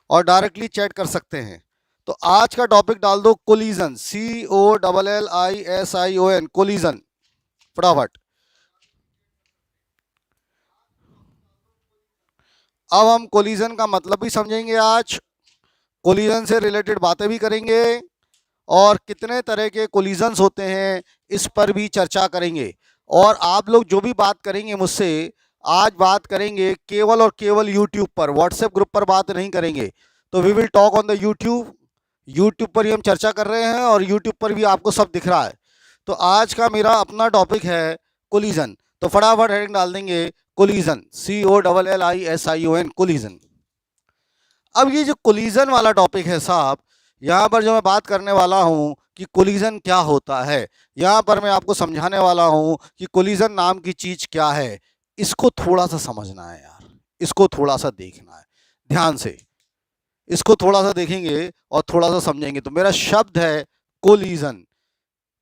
और directly chat कर सकते हैं। तो आज का टॉपिक डाल दो कोलिजन, COLLISION, कोलिजन, फटाफट। अब हम कोलिजन का मतलब भी समझेंगे, आज कोलिजन से रिलेटेड बातें भी करेंगे और कितने तरह के कोलिजन्स होते हैं इस पर भी चर्चा करेंगे। और आप लोग जो भी बात करेंगे मुझसे, आज बात करेंगे केवल और केवल यूट्यूब पर, व्हाट्सएप ग्रुप पर बात नहीं करेंगे। तो we will talk on the YouTube, YouTube पर ही हम चर्चा कर रहे हैं और यूट्यूब पर भी आपको सब दिख रहा है। तो आज का मेरा अपना टॉपिक है कोलिजन। तो फटाफट हेडिंग डाल देंगे कोलिजन, COLLISION, कोलिजन। अब ये जो कोलिजन वाला टॉपिक है साहब, यहाँ पर जो मैं बात करने वाला हूँ कि कोलिजन क्या होता है, यहाँ पर मैं आपको समझाने वाला हूँ कि कोलिजन नाम की चीज़ क्या है। इसको थोड़ा सा समझना है यार, इसको थोड़ा सा देखना है ध्यान से, इसको थोड़ा सा देखेंगे और थोड़ा सा समझेंगे। तो मेरा शब्द है कोलिजन,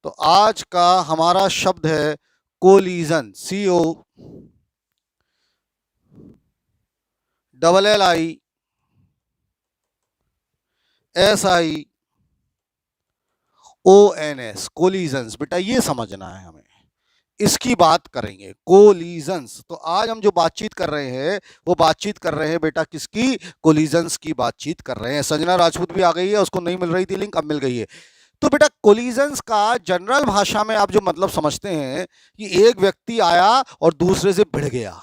तो आज का हमारा शब्द है कोलिजन, COLLISIONS, कोलिजन्स। बेटा ये समझना है हमें, इसकी बात करेंगे कोलिजन्स। तो आज हम जो बातचीत कर रहे हैं वो बातचीत कर रहे हैं बेटा किसकी, कोलिजन्स की बातचीत कर रहे हैं। संजना राजपूत भी आ गई है, उसको नहीं मिल रही थी लिंक, अब मिल गई है। तो बेटा कोलिजन्स का जनरल भाषा में आप जो मतलब समझते हैं कि एक व्यक्ति आया और दूसरे से भिड़ गया,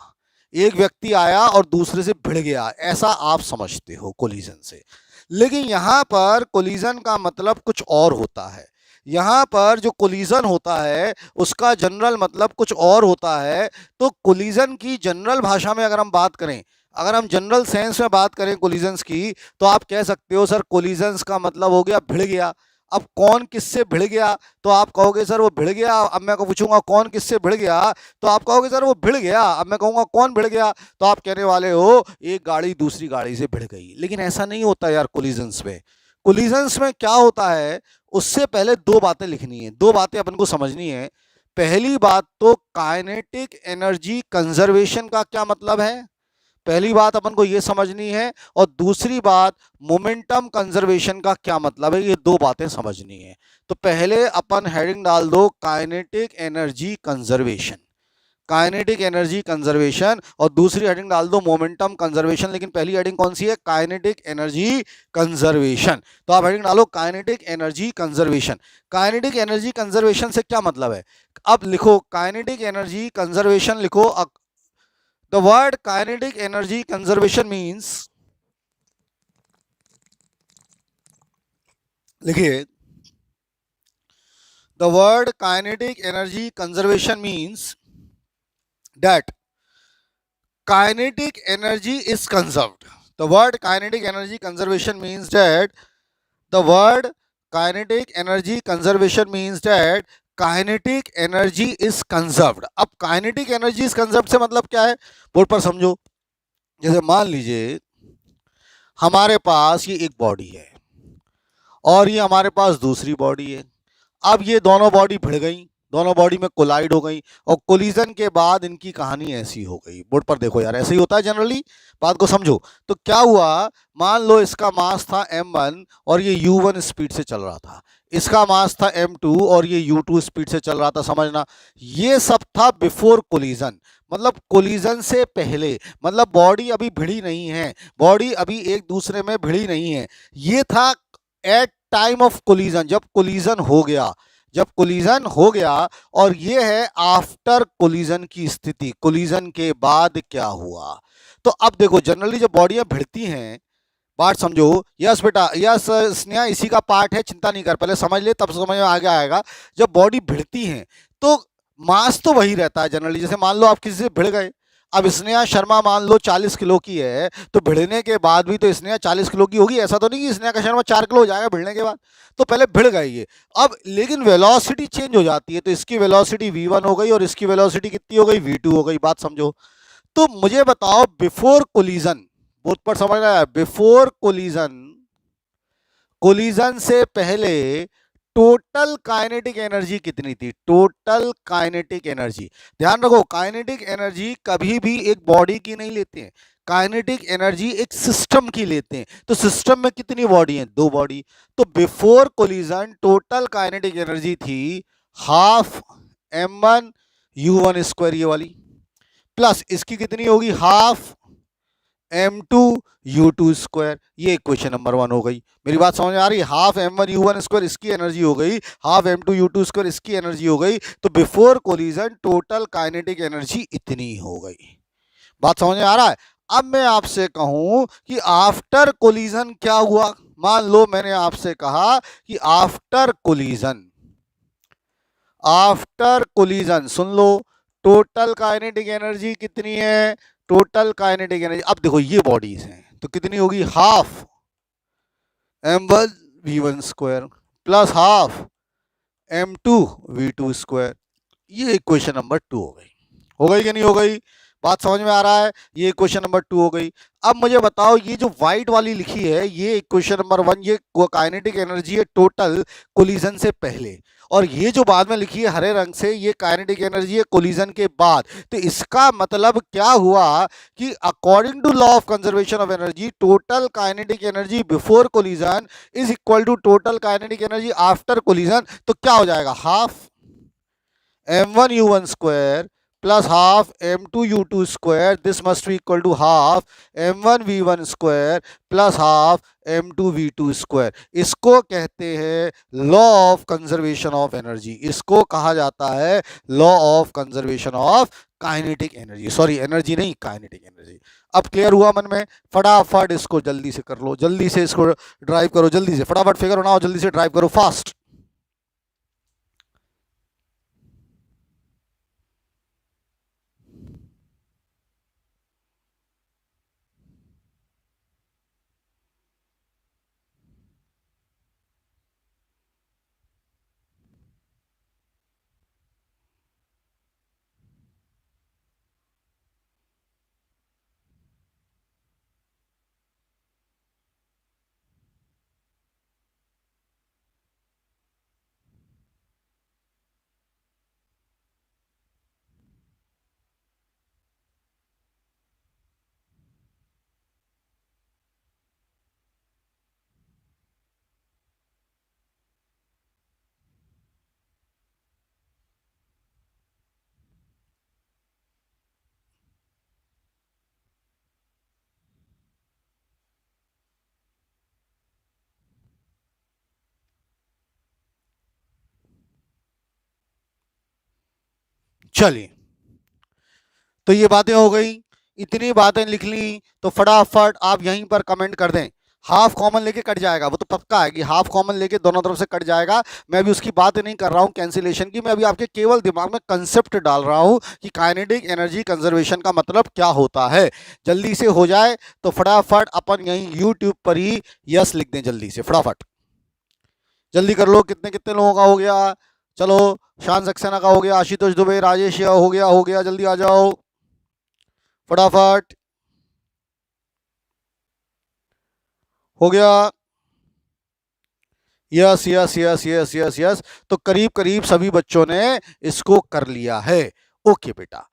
एक व्यक्ति आया और दूसरे से भिड़ गया, ऐसा आप समझते हो कोलिजन से। लेकिन यहां पर कोलिजन का मतलब कुछ और होता है। यहां पर जो कोलिजन होता है उसका जनरल मतलब कुछ और होता है। तो कोलिजन की जनरल भाषा में अगर हम बात करें, अगर हम जनरल सेंस में बात करें कोलिजन्स की, तो आप कह सकते हो सर कोलिजन्स का मतलब हो गया भिड़ गया। अब कौन किससे भिड़ गया, तो आप कहोगे सर वो भिड़ गया। अब मैं पूछूंगा कौन किससे भिड़ गया, तो आप कहोगे सर वो भिड़ गया। अब मैं कहूंगा कौन भिड़ गया, तो आप कहने वाले हो एक गाड़ी दूसरी गाड़ी से भिड़ गई। लेकिन ऐसा नहीं होता यार कोलिजन्स में। कोलिजन्स में क्या होता है, उससे पहले दो बातें लिखनी है, दो बातें अपन को समझनी है। पहली बात तो काइनेटिक एनर्जी कंजर्वेशन का क्या मतलब है, पहली बात अपन को ये समझनी है। और दूसरी बात मोमेंटम कंजर्वेशन का क्या मतलब है, ये दो बातें समझनी है। तो पहले अपन हेडिंग डाल दो kinetic energy conservation, kinetic energy conservation, और दूसरी हेडिंग डाल दो मोमेंटम कंजर्वेशन। लेकिन पहली हेडिंग कौन सी है, काइनेटिक एनर्जी कंजर्वेशन। तो आप हेडिंग डालो kinetic energy conservation. Kinetic energy conservation से क्या मतलब है, अब लिखो काइनेटिक एनर्जी कंजर्वेशन लिखो। The word kinetic energy conservation means, लिखिए, the word kinetic energy conservation means that kinetic energy is conserved. The word kinetic energy conservation means that the word kinetic energy conservation means that kinetic energy is conserved. अब kinetic energy is conserved से मतलब क्या है, board पर समझो। जैसे मान लीजिए हमारे पास ये एक बॉडी है और ये हमारे पास दूसरी बॉडी है। अब ये दोनों बॉडी भिड़ गई, दोनों बॉडी में कोलाइड हो गई, और कोलिजन के बाद इनकी कहानी ऐसी हो गई। बोर्ड पर देखो यार, ऐसे ही होता है जनरली, बात को समझो। तो क्या हुआ, मान लो इसका मास था m1 और ये u1 स्पीड से चल रहा था, इसका मास था m2 और ये u2 स्पीड से चल रहा था। समझना, ये सब था बिफोर कोलिजन, मतलब कोलिजन से पहले, मतलब बॉडी अभी भिड़ी नहीं है, बॉडी अभी एक दूसरे में भिड़ी नहीं है। ये था एट टाइम ऑफ कोलिजन, जब कोलिजन हो गया, जब कोलिजन हो गया। और ये है आफ्टर कोलिजन की स्थिति, कोलिजन के बाद क्या हुआ। तो अब देखो जनरली जब बॉडियां भिड़ती हैं, बात समझो। यस बेटा, यस स्नेहा, इसी का पार्ट है, चिंता नहीं कर, पहले समझ ले तब समझ में आगे आएगा। जब बॉडी भिड़ती है तो मास तो वही रहता है जनरली। जैसे मान लो आप किसी से भिड़ गए, अब स्नेहा शर्मा मान लो 40 किलो की है, तो भिड़ने के बाद भी तो स्नेहा 40 किलो की होगी, ऐसा तो नहीं कि स्नेहा का शर्मा 4 किलो हो जाएगा भिड़ने के बाद। तो पहले भिड़ गई ये, अब लेकिन वेलोसिटी चेंज हो जाती है, तो इसकी वेलोसिटी v1 हो गई और इसकी वेलोसिटी कितनी हो गई, v2 हो गई। बात समझो। तो मुझे बताओ बिफोर कोलिजन, बोथ पर समझ रहा है, बिफोर कोलिजन, कोलिजन से पहले टोटल काइनेटिक एनर्जी कितनी थी, टोटल काइनेटिक एनर्जी। ध्यान रखो काइनेटिक एनर्जी कभी भी एक बॉडी की नहीं लेते हैं, काइनेटिक एनर्जी एक सिस्टम की लेते हैं, तो सिस्टम में कितनी बॉडी है? 2 बॉडी। तो before collision total kinetic energy थी हाफ m1 u1 स्क्वायर, ये वाली, प्लस इसकी कितनी होगी? Half m2 u2 square. ये इक्वेशन नंबर 1 हो गई। मेरी बात समझ में आ रही है? हाफ m1 u1 स्क्वायर इसकी एनर्जी हो गई, हाफ m2 u2 स्क्वायर इसकी एनर्जी हो गई, तो before collision total kinetic energy इतनी हो गई। बात समझ में आ रहा है? अब मैं आपसे कहूं कि आफ्टर कोलिजन क्या हुआ? मान लो मैंने आपसे कहा कि आफ्टर कोलिजन, आफ्टर कोलिजन सुन लो, टोटल काइनेटिक एनर्जी कितनी है? टोटल काइनेटिक एनर्जी, अब देखो ये बॉडीज हैं तो कितनी होगी? Half m1 v1 square plus half m2 v2 square. ये इक्वेशन नंबर 2 हो गई। हो गई कि नहीं हो गई? बात समझ में आ रहा है? ये इक्वेशन नंबर 2 हो गई। अब मुझे बताओ, ये जो व्हाइट वाली लिखी है ये इक्वेशन नंबर 1, ये काइनेटिक एनर्जी है टोटल कोलिजन से पहले, और ये जो बाद में लिखी है हरे रंग से ये काइनेटिक एनर्जी है कोलिजन के बाद। तो इसका मतलब क्या हुआ कि according to law of conservation of energy, total kinetic energy before collision is equal to total kinetic energy after collision. तो क्या हो जाएगा? Half m1 u1 square plus half m2 u2 square, this must be equal to half m1 v1 square plus half m2 v2 square. इसको कहते हैं law of conservation of energy. इसको कहा जाता है law of conservation of kinetic energy, sorry energy नहीं, kinetic energy. अब clear हुआ मन में? फटाफट इसको जल्दी से कर लो, जल्दी से इसको ड्राइव करो, जल्दी से फटाफट फिगर बनाओ, जल्दी से ड्राइव करो, फास्ट। चलिए, तो ये बातें हो गई, इतनी बातें लिख ली, तो फटाफट आप यहीं पर कमेंट कर दें। हाफ कॉमन लेके कट जाएगा, वो तो पक्का है कि हाफ कॉमन लेके दोनों तरफ से कट जाएगा। मैं अभी उसकी बात नहीं कर रहा हूं कैंसिलेशन की, मैं अभी आपके केवल दिमाग में कंसेप्ट डाल रहा हूं कि काइनेटिक एनर्जी कंजर्वेशन का मतलब क्या होता है। जल्दी से हो जाए तो फटाफट अपन यहीं यूट्यूब पर ही यस लिख दें, जल्दी से फटाफट जल्दी कर लो। कितने कितने लोगों का हो गया? चलो, शान सक्सेना का हो गया, आशुतोष दुबे, राजेश हो गया, जल्दी आ जाओ फटाफट। हो गया? Yes yes yes yes yes yes. तो करीब करीब सभी बच्चों ने इसको कर लिया है। ओके बेटा,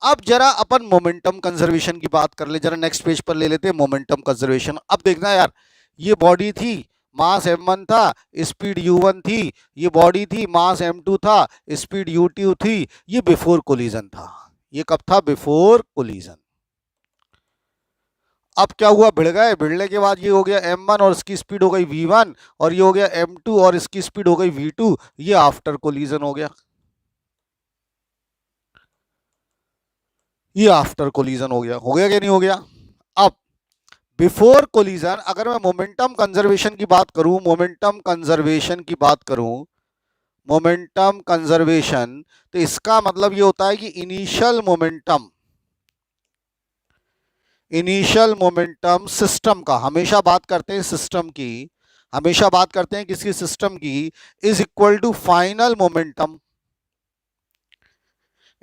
अब जरा अपन मोमेंटम कंजर्वेशन की बात कर ले, जरा नेक्स्ट पेज पर ले लेते हैं मोमेंटम कंजर्वेशन। अब देखना यार, ये बॉडी थी, मास m1 था, स्पीड u1 थी, ये बॉडी थी, मास m2 था, स्पीड u2 थी। ये बिफोर कोलिजन था। ये कब था? Before collision. अब क्या हुआ? भिड़ गए, भिड़ने के बाद ये हो गया m1 और इसकी स्पीड हो गई v1, और ये हो गया m2 और इसकी स्पीड हो गई v2। ये आफ्टर कोलिजन हो गया, ये आफ्टर कोलिजन हो गया। हो गया कि नहीं हो गया? अब बिफोर कोलिजन अगर मैं मोमेंटम कंजर्वेशन की बात करूं, मोमेंटम कंजर्वेशन की बात करूं, मोमेंटम कंजर्वेशन, तो इसका मतलब ये होता है कि initial momentum, initial momentum system का, हमेशा बात करते हैं सिस्टम की, हमेशा बात करते हैं किसकी? सिस्टम की, is equal to final momentum.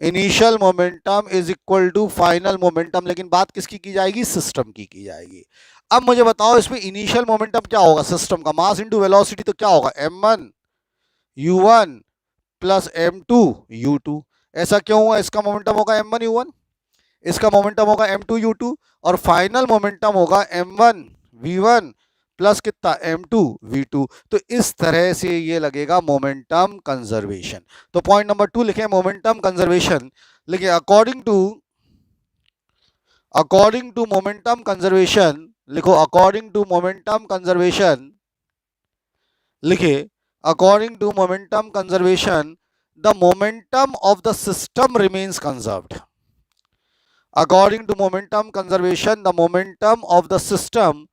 Initial momentum is equal to final momentum, लेकिन बात किसकी की जाएगी? सिस्टम की जाएगी। अब मुझे बताओ इसमें इनिशियल मोमेंटम क्या होगा? सिस्टम का मास इनटू वेलोसिटी, तो क्या होगा? m1 u1 plus m2 u2। ऐसा क्यों हुआ? इसका मोमेंटम होगा m1 u1, इसका मोमेंटम होगा m2u2 और फाइनल मोमेंटम होगा m1v1 प्लस कितना m2v2। तो इस तरह से ये लगेगा मोमेंटम कंजर्वेशन। तो पॉइंट नंबर 2 लिखें मोमेंटम कंजर्वेशन, लिखे अकॉर्डिंग टू मोमेंटम कंजर्वेशन, लिखो अकॉर्डिंग टू मोमेंटम कंजर्वेशन, लिखे according to momentum conservation the momentum of the system remains conserved. According to momentum conservation, the momentum of the system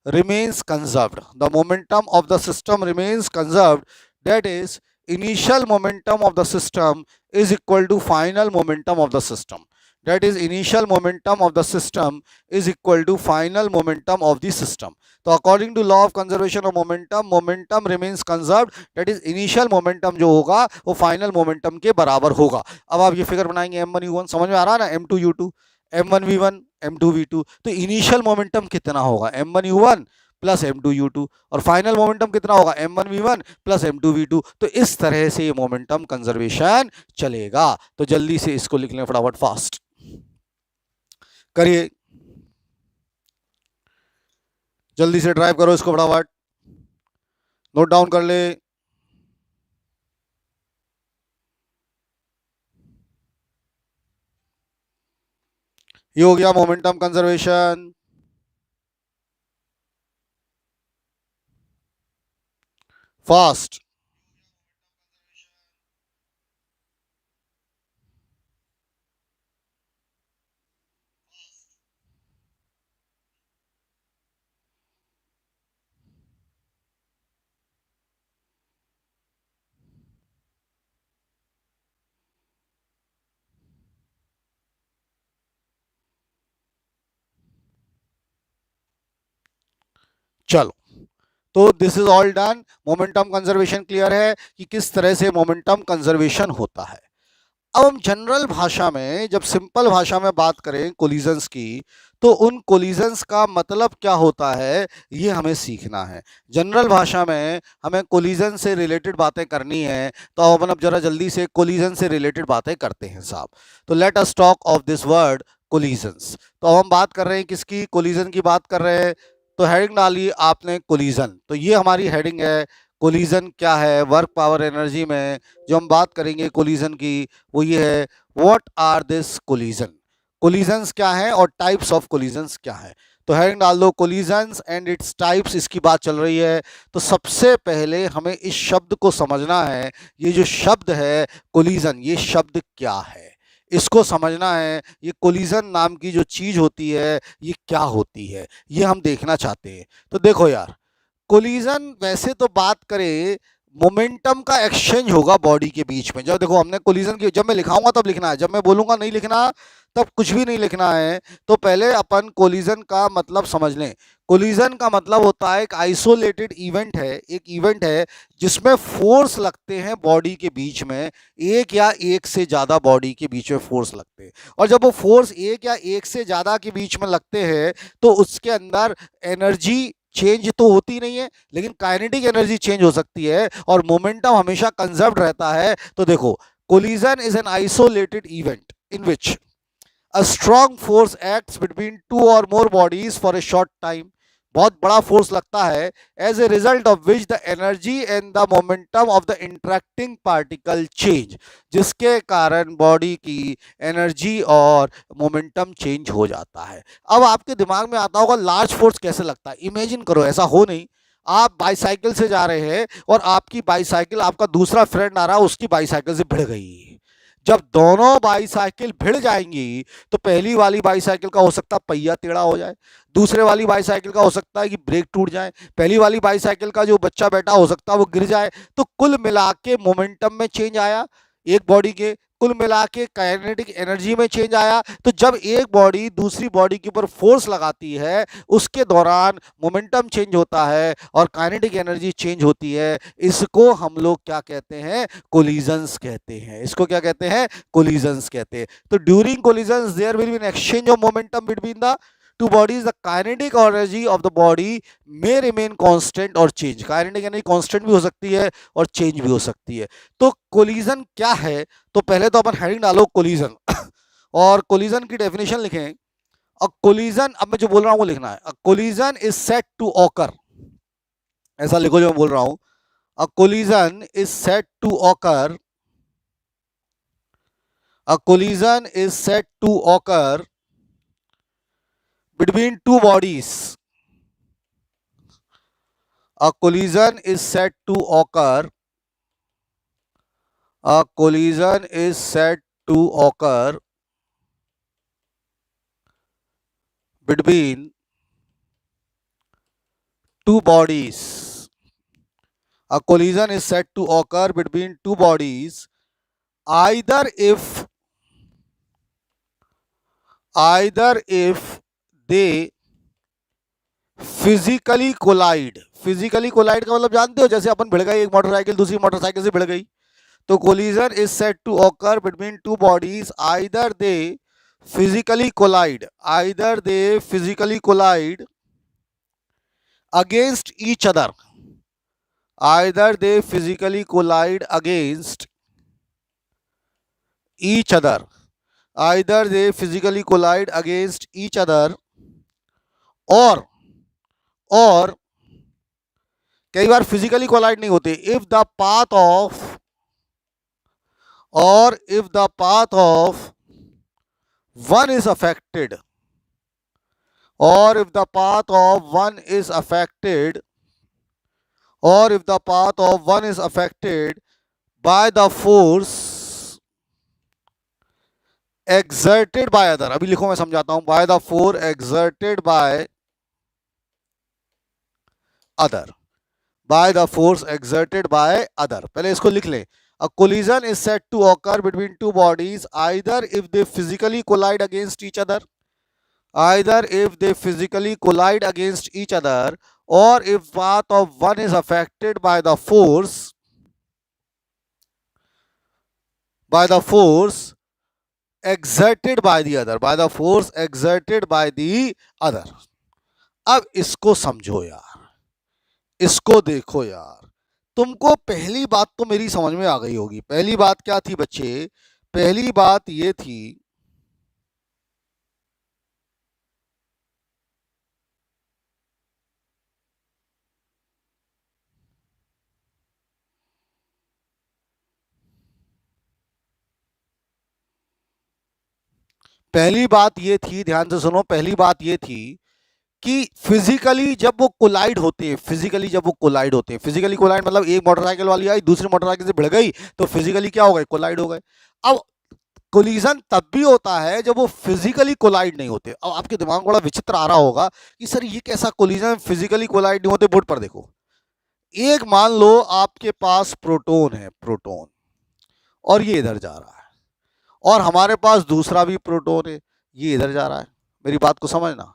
remains conserved. The momentum of the system remains conserved. That is, initial momentum of the system is equal to final momentum of the system. That is, initial momentum of the system is equal to final momentum of the system. तो according to law of conservation of momentum, momentum remains conserved. That is, initial momentum जो होगा वो final momentum के बराबर होगा। अब आप ये फिगर बनाएंगे m1u1, समझ में आ रहा है ना, m2u2, m1v1, m2v2। तो इनिशियल मोमेंटम कितना होगा m1u1 प्लस m2u2 और फाइनल मोमेंटम कितना होगा m1v1 प्लस m2v2। तो इस तरह से ये मोमेंटम कंजर्वेशन चलेगा। तो जल्दी से इसको लिख लें फटाफट, फास्ट करिए, जल्दी से ड्राइव करो इसको फटाफट, नोट डाउन कर ले। ये हो गया मोमेंटम कंजर्वेशन। फास्ट, चलो तो this is all done. Momentum conservation clear है कि किस तरह से मोमेंटम कंजर्वेशन होता है। अब हम जनरल भाषा में, जब सिंपल भाषा में बात करें कोलिजन्स की, तो उन कोलिजन्स का मतलब क्या होता है ये हमें सीखना है। जनरल भाषा में हमें कोलिजन से रिलेटेड बातें करनी है, तो अपन अब जरा जल्दी से कोलिजन से रिलेटेड बातें करते हैं साहब। तो let us talk of this word collisions. तो अब हम बात कर रहे हैं किसकी, कोलिजन की बात कर रहे हैं। तो हेडिंग डाली आपने कोलिजन, तो ये हमारी हेडिंग है। कोलिजन क्या है, वर्क पावर एनर्जी में जो हम बात करेंगे कोलिजन की वो ये है, what are this collision, collisions क्या है और टाइप्स ऑफ कोलिजन्स क्या है। तो हेडिंग डाल दो कोलिजन्स एंड इट्स टाइप्स, इसकी बात चल रही है। तो सबसे पहले हमें इस शब्द को समझना है, ये जो शब्द है कोलिजन, ये शब्द क्या है, इसको समझना है। ये कोलिजन नाम की जो चीज होती है ये क्या होती है, ये हम देखना चाहते हैं। तो देखो यार, कोलिजन वैसे तो बात करें मोमेंटम का एक्सचेंज होगा बॉडी के बीच में। जब देखो हमने कोलिजन की, जब मैं लिखाऊंगा तब लिखना है, जब मैं बोलूंगा नहीं लिखना तब कुछ भी नहीं लिखना है। तो पहले अपन कोलिजन का मतलब समझ लें। कोलिजन का मतलब होता है एक आइसोलेटेड इवेंट है, एक इवेंट है जिसमें फोर्स लगते हैं बॉडी के बीच में, एक या एक से ज़्यादा बॉडी के बीच में फोर्स लगते हैं। और जब वो फोर्स एक या एक से ज़्यादा के बीच में लगते हैं तो उसके अंदर एनर्जी चेंज तो होती नहीं है, लेकिन काइनेटिक एनर्जी चेंज हो सकती है और मोमेंटम हमेशा कंजर्व्ड रहता है। तो देखो, collision is an isolated event in which a strong force acts between two or more bodies for a short time। बहुत बड़ा फोर्स लगता है, as a result of which the energy and the momentum of the interacting particle change, जिसके कारण body की energy और momentum change हो जाता है। अब आपके दिमाग में आता होगा लार्ज फोर्स कैसे लगता है। इमेजिन करो, ऐसा हो नहीं, आप बाईसाइकिल से जा रहे हैं और आपकी बाईसाइकिल, आपका दूसरा फ्रेंड आ रहा है, उसकी बाईसाइकिल से भिड़ गई। जब दोनों बाईसाइकिल भिड़ जाएंगी तो पहली वाली बाईसाइकिल का हो सकता है पहिया टेढ़ा हो जाए, दूसरे वाली बाईसाइकिल का हो सकता है कि ब्रेक टूट जाए, पहली वाली बाईसाइकिल का जो बच्चा बैठा हो सकता है वो गिर जाए। तो कुल मिला के मोमेंटम में चेंज आया एक बॉडी के, कुल मिला के काइनेटिक एनर्जी में चेंज आया। तो जब एक बॉडी दूसरी बॉडी के ऊपर फोर्स लगाती है उसके दौरान मोमेंटम चेंज होता है और काइनेटिक एनर्जी चेंज होती है। इसको हम लोग क्या कहते हैं, कोलिजन्स कहते हैं। इसको क्या कहते हैं, कोलिजन्स कहते हैं। तो during collisions there will be an exchange of momentum between the two bodies. The kinetic energy of the body may remain constant और चेंज। काइनेटिक एनर्जी कांस्टेंट भी हो सकती है और चेंज भी हो सकती है। तो कोलिजन क्या है, तो पहले तो अपन हेडिंग डालो कोलिजन और कोलिजन की डेफिनेशन लिखें। अ कोलिजन, अब मैं जो बोल रहा हूं वो लिखना है। A collision is set to occur, ऐसा लिखो जो मैं बोल रहा हूं। A collision is set to occur, a collision is set to occur between two bodies. A collision is said to occur. A collision is said to occur between two bodies. A collision is said to occur between two bodies either if they physically collide. Physically collide का मतलब जानते हो, जैसे अपन भिड़ गए, एक motorcycle दूसरी motorcycle से भिड़ गई, तो collision is said to occur between two bodies either they physically collide, either they physically collide against each other, either they physically collide against each other, either they physically collide against each other, और कई बार physically collide नहीं होते, if the path of one is affected, or if the path of one is affected, or if the path of one is affected by the force exerted by other. अभी लिखो, मैं समझाता हूं। by the force exerted by other, by the force exerted by other, पहले इसको लिख लें। A collision is said to occur between two bodies either if they physically collide against each other, either if they physically collide against each other, or if path of one is affected by the force exerted by the other, by the force exerted by the other. अब इसको समझो यार, इसको देखो यार, तुमको पहली बात तो मेरी समझ में आ गई होगी। पहली बात क्या थी बच्चे? पहली बात ये थी, पहली बात ये थी, ध्यान से सुनो, पहली बात ये थी कि फिजिकली जब वो कोलाइड होते हैं, फिजिकली जब वो कोलाइड होते हैं, फिजिकली कोलाइड मतलब एक मोटरसाइकिल वाली आई दूसरी मोटरसाइकिल से भिड़ गई, तो फिजिकली क्या हो गए? कोलाइड हो गए। अब कोलिजन तब भी होता है जब वो फिजिकली कोलाइड नहीं होते। अब आपके दिमाग में बड़ा विचित्र आ रहा होगा कि सर ये कैसा कोलिजन, फिजिकली कोलाइड नहीं होते। बोर्ड पर देखो, एक मान लो आपके पास प्रोटॉन है, प्रोटॉन, और ये इधर जा रहा है, और हमारे पास दूसरा भी प्रोटॉन है, ये इधर जा रहा है। मेरी बात को समझना।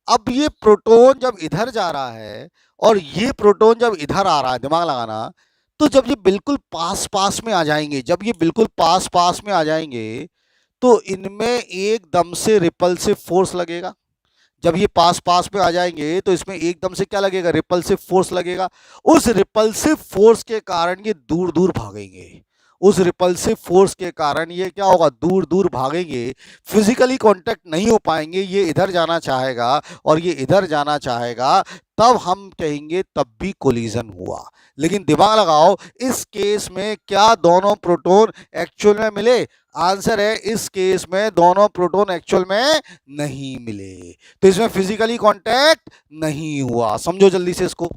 अब ये प्रोटॉन जब इधर जा रहा है और ये प्रोटॉन जब इधर आ रहा है, दिमाग लगाना, तो जब ये बिल्कुल पास पास में आ जाएंगे, जब ये बिल्कुल पास पास में आ जाएंगे, तो इनमें एकदम से रिपल्सिव फोर्स लगेगा। जब ये पास पास में आ जाएंगे तो इसमें एकदम से क्या लगेगा? रिपल्सिव फोर्स लगेगा। उस रिपल्सिव फोर्स के कारण ये दूर दूर भागेंगे, उस रिपल्सिव फोर्स के कारण ये क्या होगा? दूर दूर भागेंगे, फिजिकली कांटेक्ट नहीं हो पाएंगे। ये इधर जाना चाहेगा और ये इधर जाना चाहेगा, तब हम कहेंगे तब भी कोलिजन हुआ। लेकिन दिमाग लगाओ, इस केस में क्या दोनों प्रोटॉन एक्चुअल में मिले? आंसर है, इस केस में दोनों प्रोटॉन एक्चुअल में नहीं मिले, तो इसमें फिजिकली कांटेक्ट नहीं हुआ। समझो जल्दी से इसको।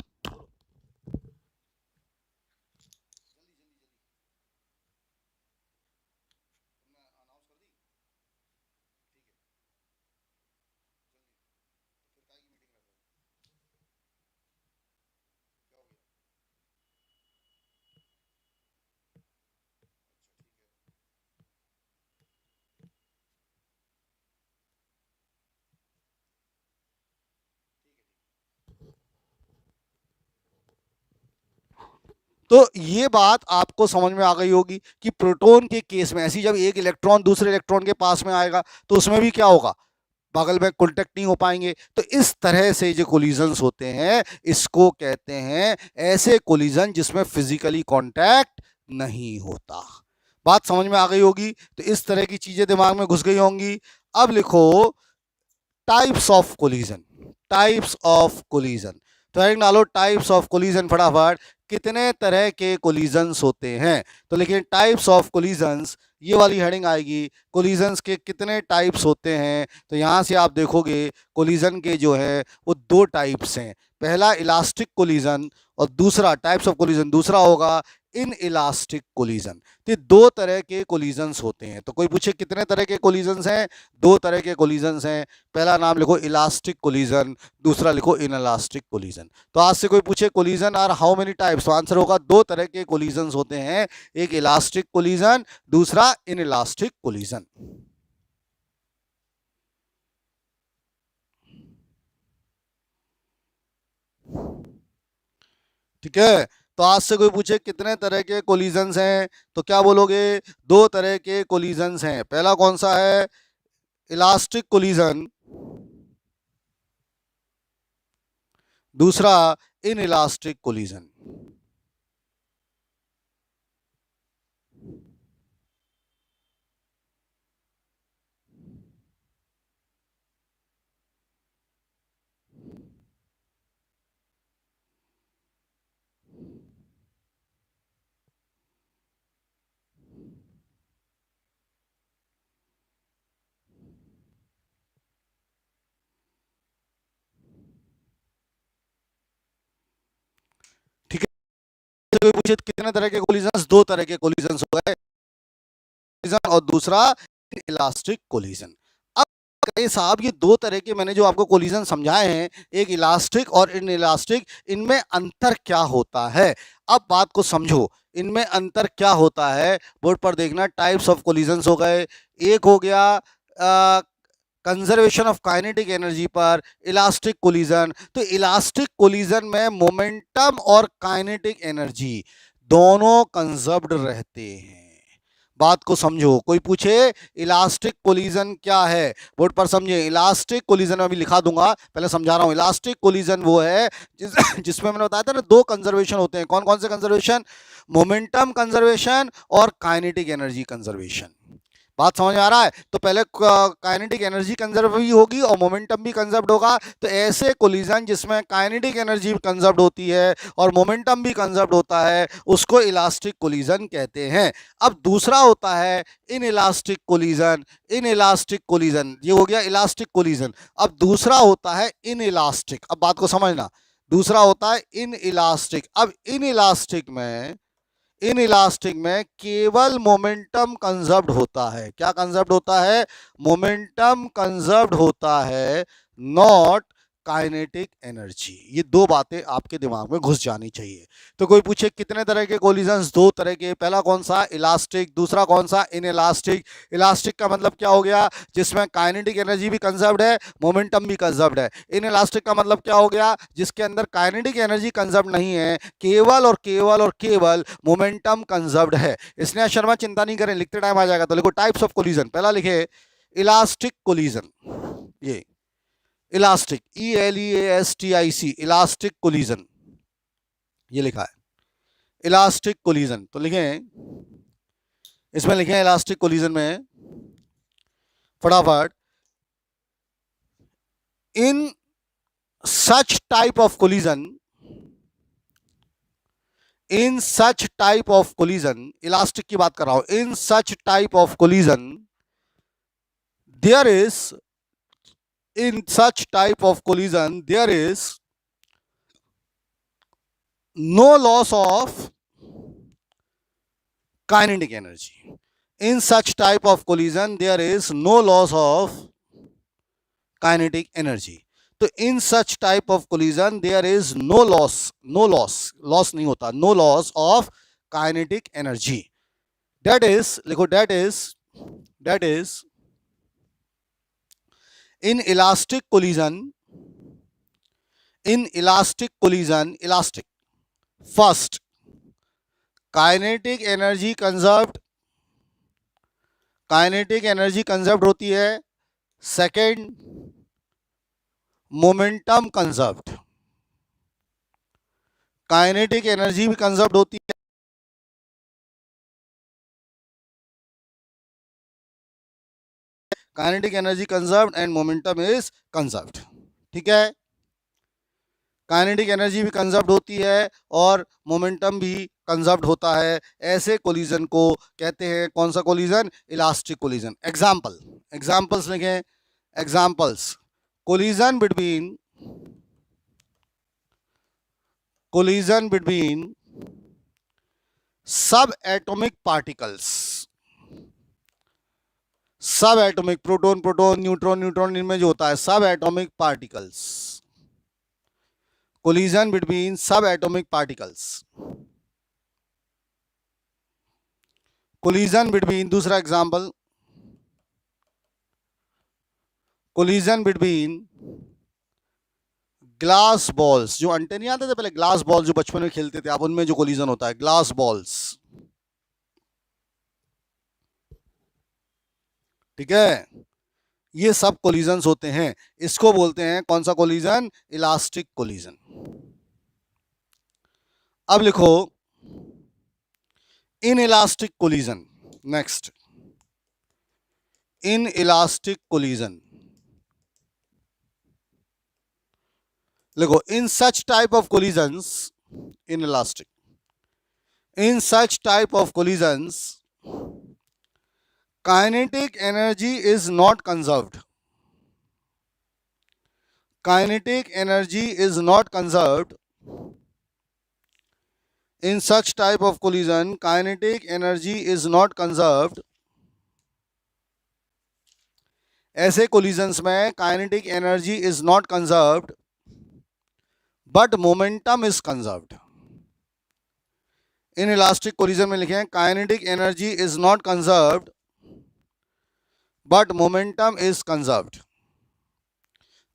तो ये बात आपको समझ में आ गई होगी कि प्रोटॉन के केस में ऐसी, जब एक इलेक्ट्रॉन दूसरे इलेक्ट्रॉन के पास में आएगा तो उसमें भी क्या होगा? बगल में कॉन्टेक्ट नहीं हो पाएंगे। तो इस तरह से जो कोलिजन्स होते हैं, इसको कहते हैं ऐसे कोलिजन जिसमें फिजिकली कॉन्टैक्ट नहीं होता। बात समझ में आ गई होगी। तो इस तरह की चीजें दिमाग में घुस गई होंगी। अब लिखो types of collision, types of collision. तो हेडिंग डालो टाइप्स ऑफ कोलिजन फटाफट, कितने तरह के कोलिजन्स होते हैं। तो लेकिन टाइप्स ऑफ कोलिजन्स, ये वाली हेडिंग आएगी, कोलिजन्स के कितने टाइप्स होते हैं। तो यहां से आप देखोगे कोलिजन के जो है वो दो टाइप्स हैं, पहला इलास्टिक कोलिजन और दूसरा टाइप्स ऑफ कोलिजन दूसरा होगा इन इलास्टिक कोलिजन। तो दो तरह के कोलिजन्स होते हैं। तो कोई पूछे कितने तरह के कोलिजन्स हैं, दो तरह के कोलिजन्स हैं। पहला नाम लिखो इलास्टिक कोलिजन, दूसरा लिखो इन इलास्टिक कोलिजन। तो आज से कोई पूछे collision are how many types, तो आंसर होगा दो तरह के कोलिजन्स होते हैं, एक इलास्टिक कोलिजन, दूसरा इन इलास्टिक कोलिजन। ठीक है। तो आज से कोई पूछे कितने तरह के कोलिजन्स हैं, तो क्या बोलोगे, दो तरह के कोलिजन्स हैं। पहला कौन सा है, इलास्टिक कोलिजन, दूसरा इन इलास्टिक कोलिजन। ठीक है। कोई पूछे कितने तरह के कोलिजन्स, दो तरह के कोलिजन्स हो गए, और दूसरा इलास्टिक कोलिजन। अब कहे साहब ये दो तरह के मैंने जो आपको कोलिजन समझाए हैं, एक इलास्टिक और इन इलास्टिक, इनमें अंतर क्या होता है। अब बात को समझो, इनमें अंतर क्या होता है, बोर्ड पर देखना। टाइप्स ऑफ कोलिजन्स हो गए, एक हो गया कंजर्वेशन ऑफ काइनेटिक एनर्जी पर इलास्टिक कोलिजन। तो इलास्टिक कोलिजन में मोमेंटम और काइनेटिक एनर्जी दोनों कंजर्व्ड रहते हैं। बात को समझो। कोई पूछे इलास्टिक कोलिजन क्या है, बोर्ड पर समझे। इलास्टिक कोलिजन में अभी लिखा दूंगा, पहले समझा रहा हूं। इलास्टिक कोलिजन वो है जिसमें मैंने बताया था ना, दो कंजर्वेशन होते हैं। कौन कौन से कंजर्वेशन, मोमेंटम कंजर्वेशन और काइनेटिक एनर्जी कंजर्वेशन। बात समझ में आ रहा है। तो पहले काइनेटिक एनर्जी कंजर्व भी होगी और मोमेंटम भी कंजर्व्ड होगा। तो ऐसे कोलिजन जिसमें काइनेटिक एनर्जी कंजर्व्ड होती है और मोमेंटम भी कंजर्व्ड होता है, उसको इलास्टिक कोलिजन कहते हैं। अब दूसरा होता है in elastic collision. In elastic collision ये हो गया इलास्टिक कोलिजन। अब दूसरा होता है इन इलास्टिक। अब बात को समझना, दूसरा होता है इन इलास्टिक। अब इन इलास्टिक में केवल मोमेंटम कंजर्व्ड होता है। क्या कंजर्व्ड होता है, मोमेंटम कंजर्व्ड होता है, नॉट काइनेटिक एनर्जी। ये दो बातें आपके दिमाग में घुस जानी चाहिए। तो कोई पूछे कितने तरह के कोलिजन्स, दो तरह के। पहला कौन सा, इलास्टिक, दूसरा कौन सा, इन इलास्टिक। इलास्टिक का मतलब क्या हो गया, जिसमें काइनेटिक एनर्जी भी कंजर्व्ड है, मोमेंटम भी कंजर्व्ड है। इन इलास्टिक का मतलब क्या हो गया, जिसके अंदर काइनेटिक एनर्जी कंजर्व्ड नहीं है, केवल और केवल और केवल मोमेंटम कंजर्व्ड है। स्नेहा शर्मा चिंता नहीं करें, लिखते टाइम आ जाएगा। तो लिखो टाइप्स ऑफ कोलिजन, पहला लिखे इलास्टिक कोलिजन, ये इलास्टिक, ELEASTIC, इलास्टिक कोलिजन, ये लिखा है इलास्टिक कोलिजन। तो लिखें, इसमें लिखें इलास्टिक कोलिजन में फटाफट, in such type of collision, in such type of collision, elastic की बात कर रहा हूं, in such type of collision there is, in such type of collision there is no loss of kinetic energy. In such type of collision there is no loss of kinetic energy. तो in such type of collision there is no loss, no loss, loss नहीं होता, no loss of kinetic energy. That is, लिखो that is in elastic collision, in elastic collision, elastic, first kinetic energy conserved, kinetic energy conserved होती है। Second momentum conserved, kinetic energy भी conserved होती है। Kinetic energy conserved and momentum is conserved. ठीक है, kinetic energy भी conserved होती है और मोमेंटम भी कंजर्व्ड होता है। ऐसे कोलिजन को कहते हैं, कौन सा कोलिजन? Elastic collision. एग्जाम्पल्स लिखें। एग्जाम्पल्स, कोलिजन बिटवीन सब एटॉमिक पार्टिकल्स, सब atomic, proton proton, neutron neutron, इनमें जो होता है सब एटॉमिक पार्टिकल्स, कोलिजन बिटवीन सब एटॉमिक पार्टिकल्स, कोलिजन बिटवीन, दूसरा example, collision between glass balls, जो अंटे नहीं आते थे पहले, ग्लास बॉल्स जो बचपन में खेलते थे आप, उनमें जो कोलिजन होता है, ग्लास बॉल्स। ठीक है, ये सब कोलिजन्स होते हैं। इसको बोलते हैं कौन सा कोलिजन? Elastic collision. अब लिखो inelastic collision. Next, inelastic collision लिखो, in such type of collisions, inelastic, in such type of collisions kinetic energy is not conserved, kinetic energy is not conserved, in such type of collision kinetic energy is not conserved। ऐसे collisions में kinetic energy is not conserved but momentum is conserved। in elastic collision में लिखें kinetic energy is not conserved but momentum is conserved।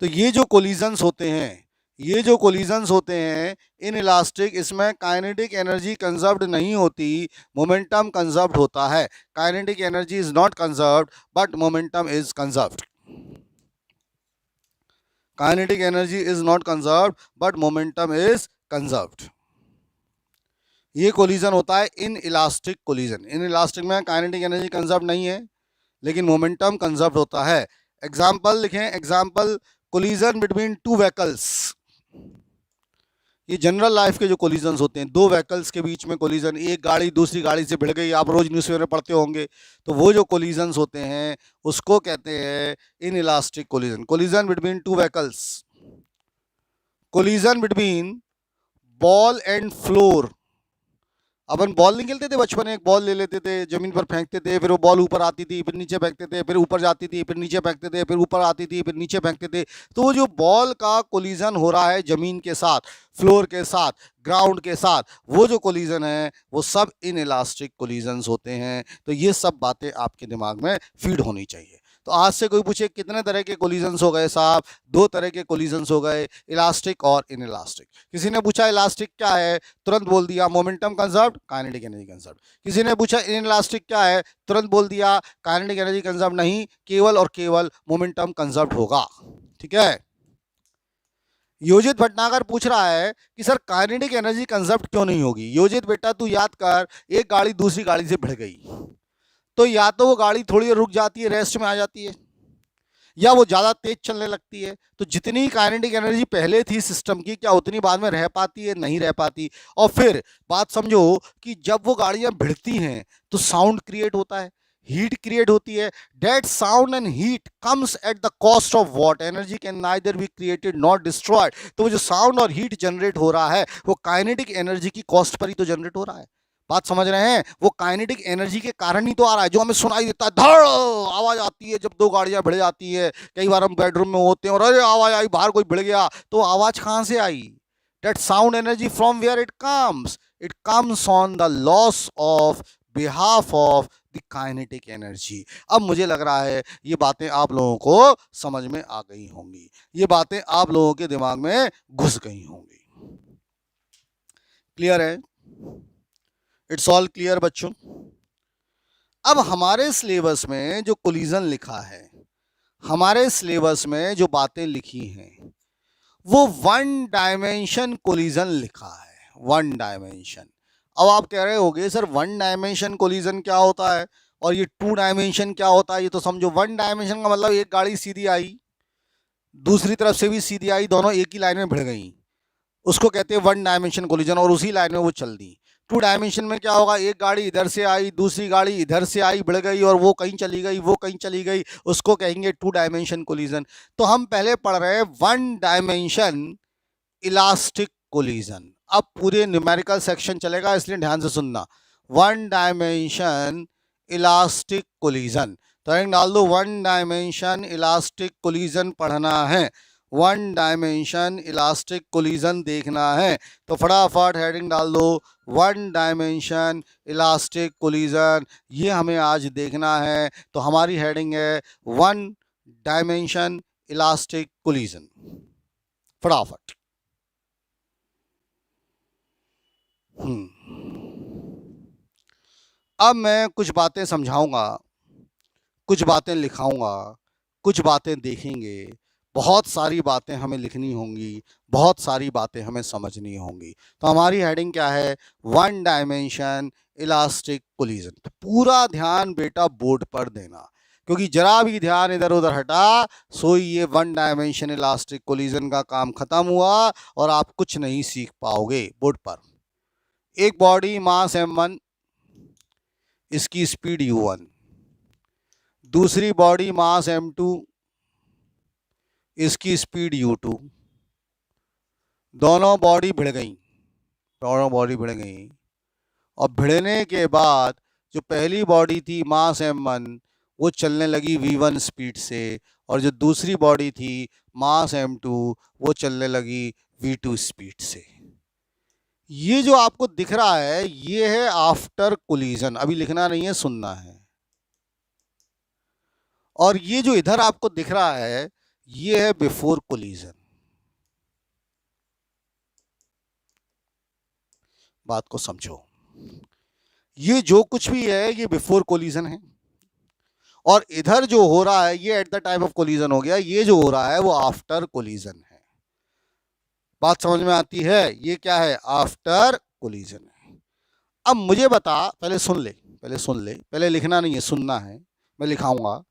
तो ये जो collisions होते हैं, ये जो कोलिजन्स होते हैं इन इलास्टिक, इसमें काइनेटिक एनर्जी कंजर्व्ड नहीं होती, मोमेंटम कंजर्व्ड होता है। Kinetic energy is not conserved but momentum is conserved. Kinetic energy is not conserved but momentum is conserved. ये कोलिजन होता है in elastic collision. In elastic में kinetic energy conserved नहीं है लेकिन मोमेंटम कंजर्व्ड होता है। एग्जाम्पल लिखें। Example, collision between two vehicles. ये जनरल लाइफ के जो कोलिजन्स होते हैं, दो व्हीकल्स के बीच में कोलिजन, एक गाड़ी दूसरी गाड़ी से भिड़ गई, आप रोज न्यूज़पेपर में पढ़ते होंगे, तो वो जो कोलिजन्स होते हैं उसको कहते हैं in elastic collision. Collision between two vehicles, collision between ball and floor. Upon ball नहीं खेलते थे बचपन में, एक बॉल ले लेते थे, जमीन पर फेंकते थे, फिर वो बॉल ऊपर आती थी, फिर नीचे फेंकते थे, फिर ऊपर जाती थी, फिर नीचे फेंकते थे, फिर ऊपर आती थी, फिर नीचे फेंकते थे। तो वो जो बॉल का कोलिजन हो रहा है जमीन के साथ, फ्लोर के साथ, ग्राउंड के साथ, वो जो कोलिजन है वो सब इन इलास्टिक कोलिजन्स होते हैं। तो ये सब बातें आपके दिमाग में फीड होनी चाहिए। तो आज से कोई पूछे कितने तरह के कोलिजन्स हो गए साहब? दो तरह के कोलिजन्स हो गए, इलास्टिक और इन इलास्टिक। किसी ने पूछा इलास्टिक क्या है, तुरंत बोल दिया momentum conserved, kinetic energy conserved. किसी ने पूछा इन इलास्टिक क्या है, तुरंत बोल दिया काइनेटिक एनर्जी कंजर्व्ड नहीं, केवल और केवल मोमेंटम कंजर्व्ड होगा। ठीक है। योजित भटनागर पूछ रहा है कि सर काइनेटिक एनर्जी कंजर्व्ड क्यों नहीं होगी? योजित बेटा तू याद कर, एक गाड़ी दूसरी गाड़ी से भिड़ गई तो या तो वो गाड़ी थोड़ी रुक जाती है, रेस्ट में आ जाती है, या वो ज़्यादा तेज चलने लगती है। तो जितनी काइनेटिक एनर्जी पहले थी सिस्टम की, क्या उतनी बाद में रह पाती है? नहीं रह पाती। और फिर बात समझो कि जब वो गाड़ियाँ भिड़ती हैं तो साउंड क्रिएट होता है, हीट क्रिएट होती है। That sound and heat comes at the cost of what? Energy can neither be created not destroyed. तो वो जो साउंड और हीट जनरेट हो रहा है वो काइनेटिक एनर्जी की कॉस्ट पर ही तो जनरेट हो रहा है। बात समझ रहे हैं? वो काइनेटिक एनर्जी के कारण ही तो आ रहा है। जो हमें सुनाई देता है, धड़ आवाज आती है जब दो गाड़ियां भिड़ जाती है। कई बार हम बेडरूम में होते हैं और अरे आवाज आई, बाहर कोई भिड़ गया, तो आवाज कहां से आई? That sound energy from where it comes on the loss of behalf of the kinetic energy. अब मुझे लग रहा है ये बातें आप लोगों को समझ में आ गई होंगी, ये बातें आप लोगों के दिमाग में घुस गई होंगी। क्लियर है? इट्स ऑल क्लियर बच्चों। अब हमारे सिलेबस में जो कोलिजन लिखा है, हमारे सिलेबस में जो बातें लिखी हैं, वो वन डायमेंशन कोलिजन लिखा है। One dimension. अब आप कह रहे होगे सर वन डायमेंशन कोलिजन क्या होता है और ये 2 डायमेंशन क्या होता है ये तो समझो। 1 डायमेंशन का मतलब एक गाड़ी सीधी आई, दूसरी तरफ से भी सीधी आई, दोनों एक ही लाइन में भिड़ गई, उसको कहते हैं 1 डायमेंशन कोलिजन, और उसी लाइन में वो चल दी। 2 डायमेंशन में क्या होगा, एक गाड़ी इधर से आई, दूसरी गाड़ी इधर से आई, भिड़ गई, और वो कहीं चली गई, वो कहीं चली गई, उसको कहेंगे 2 डायमेंशन कोलिजन। तो हम पहले पढ़ रहे हैं 1 डायमेंशन इलास्टिक कोलिजन। अब पूरे न्यूमेरिकल सेक्शन चलेगा, इसलिए ध्यान से सुनना। 1 डायमेंशन इलास्टिक कोलिजन, तो हेडिंग डाल दो 1 डायमेंशन इलास्टिक कोलिजन पढ़ना है, 1 डायमेंशन इलास्टिक कोलिजन देखना है। तो फटाफट हेडिंग डाल दो 1 डायमेंशन इलास्टिक कोलिजन, ये हमें आज देखना है। तो हमारी हेडिंग है 1 डायमेंशन इलास्टिक कोलिजन। फटाफट। अब मैं कुछ बातें समझाऊंगा, कुछ बातें लिखाऊंगा, कुछ बातें देखेंगे, बहुत सारी बातें हमें लिखनी होंगी, बहुत सारी बातें हमें समझनी होंगी। तो हमारी हेडिंग क्या है, 1 डायमेंशन इलास्टिक कोलिजन। तो पूरा ध्यान बेटा बोर्ड पर देना, क्योंकि जरा भी ध्यान इधर उधर हटा सो ये 1 डायमेंशन इलास्टिक कोलिजन का काम खत्म हुआ और आप कुछ नहीं सीख पाओगे। बोर्ड पर एक बॉडी मास m1, इसकी स्पीड u1, दूसरी बॉडी मास m2, इसकी स्पीड u2। दोनों बॉडी भिड़ गई, दोनों बॉडी भिड़ गई, और भिड़ने के बाद जो पहली बॉडी थी मास m1 वो चलने लगी v1 स्पीड से, और जो दूसरी बॉडी थी मास m2 वो चलने लगी v2 स्पीड से। ये जो आपको दिख रहा है ये है आफ्टर कोलिजन, अभी लिखना नहीं है, सुनना है। और ये जो इधर आपको दिख रहा है ये है बिफोर कोलिजन। बात को समझो, ये जो कुछ भी है ये बिफोर कोलिजन है, और इधर जो हो रहा है ये at the time of collision हो गया, ये जो हो रहा है वो आफ्टर कोलिजन है। बात समझ में आती है, ये क्या है, आफ्टर कोलिजन है। अब मुझे बता, पहले सुन ले, पहले सुन ले, पहले लिखना नहीं है, सुनना है, मैं लिखाऊंगा।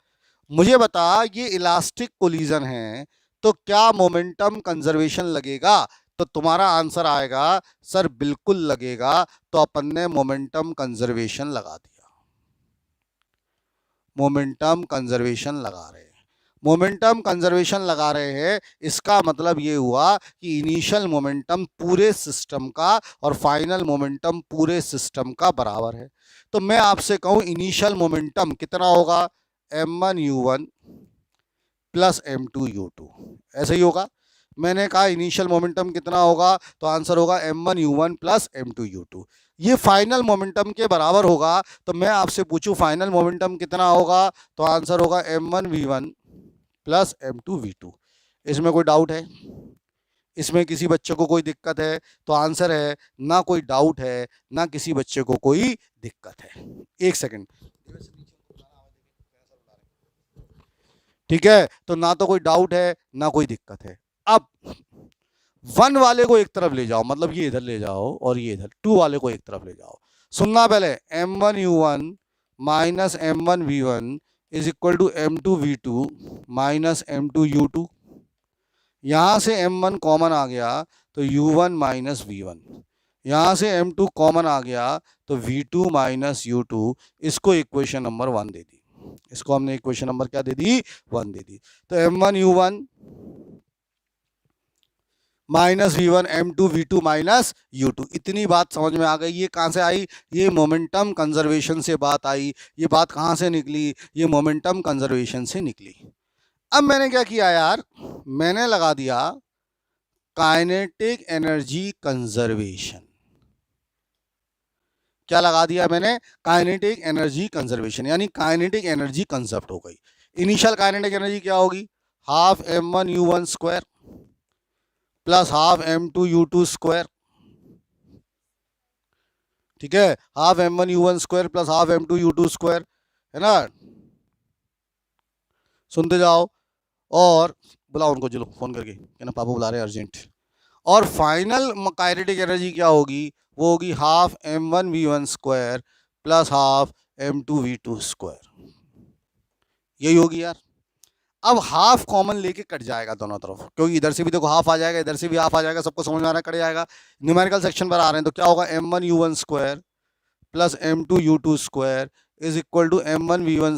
मुझे बता ये इलास्टिक कोलिजन है तो क्या मोमेंटम कंजर्वेशन लगेगा? तो तुम्हारा आंसर आएगा सर बिल्कुल लगेगा। तो अपन ने मोमेंटम कंजर्वेशन लगा दिया, मोमेंटम कंजर्वेशन लगा रहे हैं। मोमेंटम कंजर्वेशन लगा रहे हैं, इसका मतलब ये हुआ कि इनिशियल मोमेंटम पूरे सिस्टम का और फाइनल मोमेंटम पूरे सिस्टम का बराबर है। तो मैं आपसे कहूं इनिशियल मोमेंटम कितना होगा, m1 u1 plus m2 u2, ऐसे ही होगा। मैंने कहा इनिशियल मोमेंटम कितना होगा, तो आंसर होगा m1 u1 plus m2 u2। ये फाइनल मोमेंटम के बराबर होगा। तो मैं आपसे पूछूं फाइनल मोमेंटम कितना होगा, तो आंसर होगा m1 v1 plus m2 v2। इसमें कोई डाउट है? इसमें किसी बच्चे को कोई दिक्कत है? तो आंसर है ना कोई डाउट है, ना किसी बच्चे को कोई दिक्कत है। एक सेकंड, ठीक है, तो ना तो कोई डाउट है ना कोई दिक्कत है। अब 1 वाले को एक तरफ ले जाओ, मतलब ये इधर ले जाओ और ये इधर, 2 वाले को एक तरफ ले जाओ। सुनना पहले, m1 u1 minus m1 v1 is equal to m2 v2 minus m2 u2। यहाँ से m1 कॉमन आ गया तो u1 माइनस v1, यहाँ से m2 कॉमन आ गया तो v2 माइनस u2। इसको इक्वेशन नंबर 1 दे दी, इसको हमने इक्वेशन नंबर क्या दे दी, 1 दे दी। तो m1 u1 minus v1 m2 v2 minus u2। इतनी बात समझ में आ गई। ये कहाँ से आई, ये मोमेंटम कंजर्वेशन से बात आई। ये बात कहाँ से निकली, ये मोमेंटम कंजर्वेशन से निकली। अब मैंने क्या किया यार, मैंने लगा दिया काइनेटिक एनर्जी कंजर्वेशन। क्या लगा दिया मैंने, काइनेटिक एनर्जी कंजर्वेशन, यानी काइनेटिक एनर्जी कंजर्व हो गई। इनिशियल काइनेटिक एनर्जी क्या होगी, half m1 u1 square plus half m2 u2 square, ठीक है, half m1 u1 square plus half m2 u2 square, है ना। सुनते जाओ, और बुलाओ उनको, चलो फोन करके कहना पापा बुला रहे हैं अर्जेंट। और फाइनल काइनेटिक एनर्जी क्या होगी, वो होगी half m1 v1 square plus half m2v2 यही होगी यार। अब हाफ कॉमन लेके कट जाएगा दोनों तरफ, क्योंकि इधर से भी देखो हाफ आ जाएगा, इधर से भी हाफ आ जाएगा, सबको समझ में आ रहा है, कट जाएगा। न्यूमेरिकल सेक्शन पर आ रहे हैं तो क्या होगा, m1u1 plus m2u2 is equal to m1v1